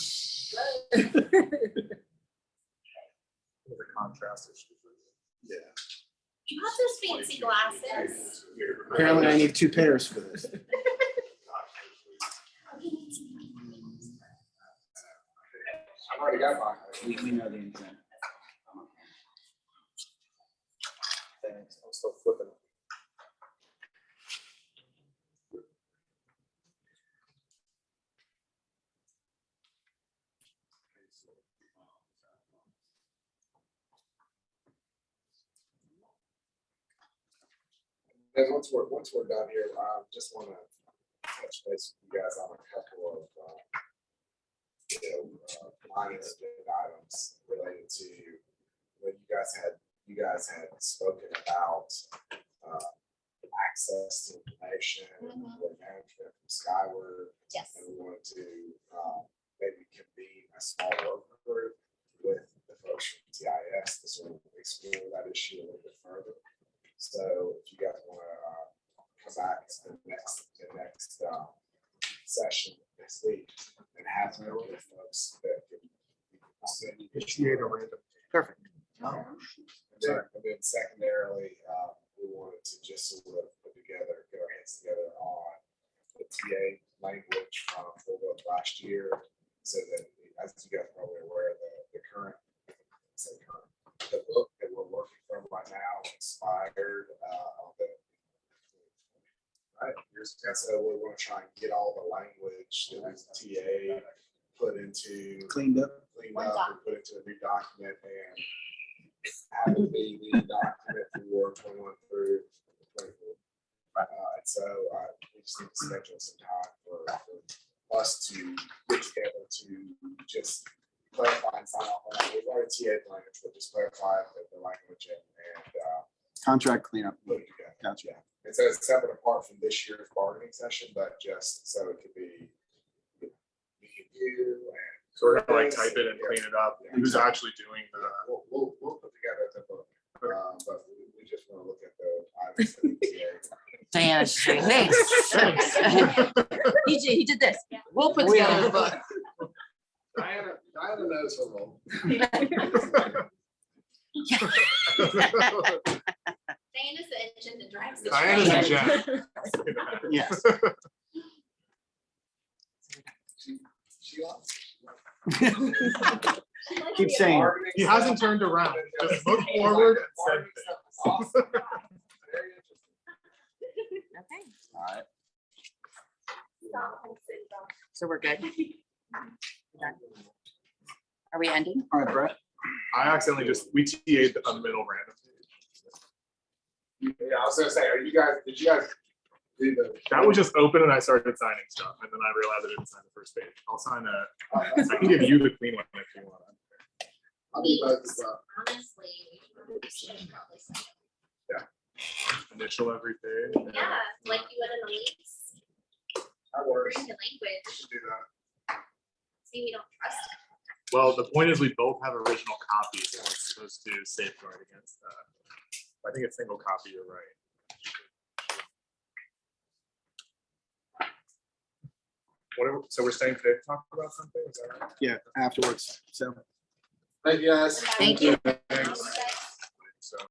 There's a contrast issue. Yeah. you have those fancy glasses. Apparently I need 2 pairs for this. I've already got mine. We know the intent. Thanks. I'm still flipping. And once we're done here, I just want to touch base with you guys on a couple of, minor agenda items related to when you guys had spoken about access to information or management from Skyward. Yes. And we wanted to maybe convene a small working group with the folks from TIS to sort of explore that issue a little bit further. So if you guys want to come back to the next session next week and have some other folks that can. Initiate a random. Perfect. And then secondarily, we wanted to just sort of put together, get our heads together on the TA language from last year. So that, as you guys are probably aware, the current, the book that we're working from right now expired on the. Right, and so we want to try and get all the language that was TA put into. Cleaned up. Cleaned up and put into a new document and have it be the document for 21 through 24. And so we just need to schedule some time for us to get together to just clarify and sign off on that. We've already TA language, but just clarify the language and Contract cleanup. put it together. Gotcha. Yeah. And so it's separate apart from this year's bargaining session, but just so it could be me and you and. So we're gonna like type it and clean it up. Who's actually doing the? We'll put together the book, but we just want to look at the items. that we create. Diana's just saying, thanks. He did this. We'll put together the book. Diana knows her role. Diana's the engine that drives the Diana's train. a gem. Yes. She loves. Keep saying. He hasn't turned around. Just look forward and said things. Awesome. Very interesting. Okay, All right. so we're good. Are we ending? All right, Brett. I accidentally we TA'd a middle random. Yeah, I was gonna say, did you guys read the? That was just open and I started signing stuff and then I realized I didn't sign the first page. I'll sign I can give you the clean one if you want. I'll be both as well. Honestly, we should probably say it. Initial every page. Yeah, like you would in the lease, That works. bring the language, We should do that. see, we don't trust it. Well, the point is we both have original copies and we're supposed to safeguard against that. I think it's single copy, you're right. So we're staying today to talk about something, is that right? Yeah, afterwards. So. Thank you guys. Thank you. Thanks.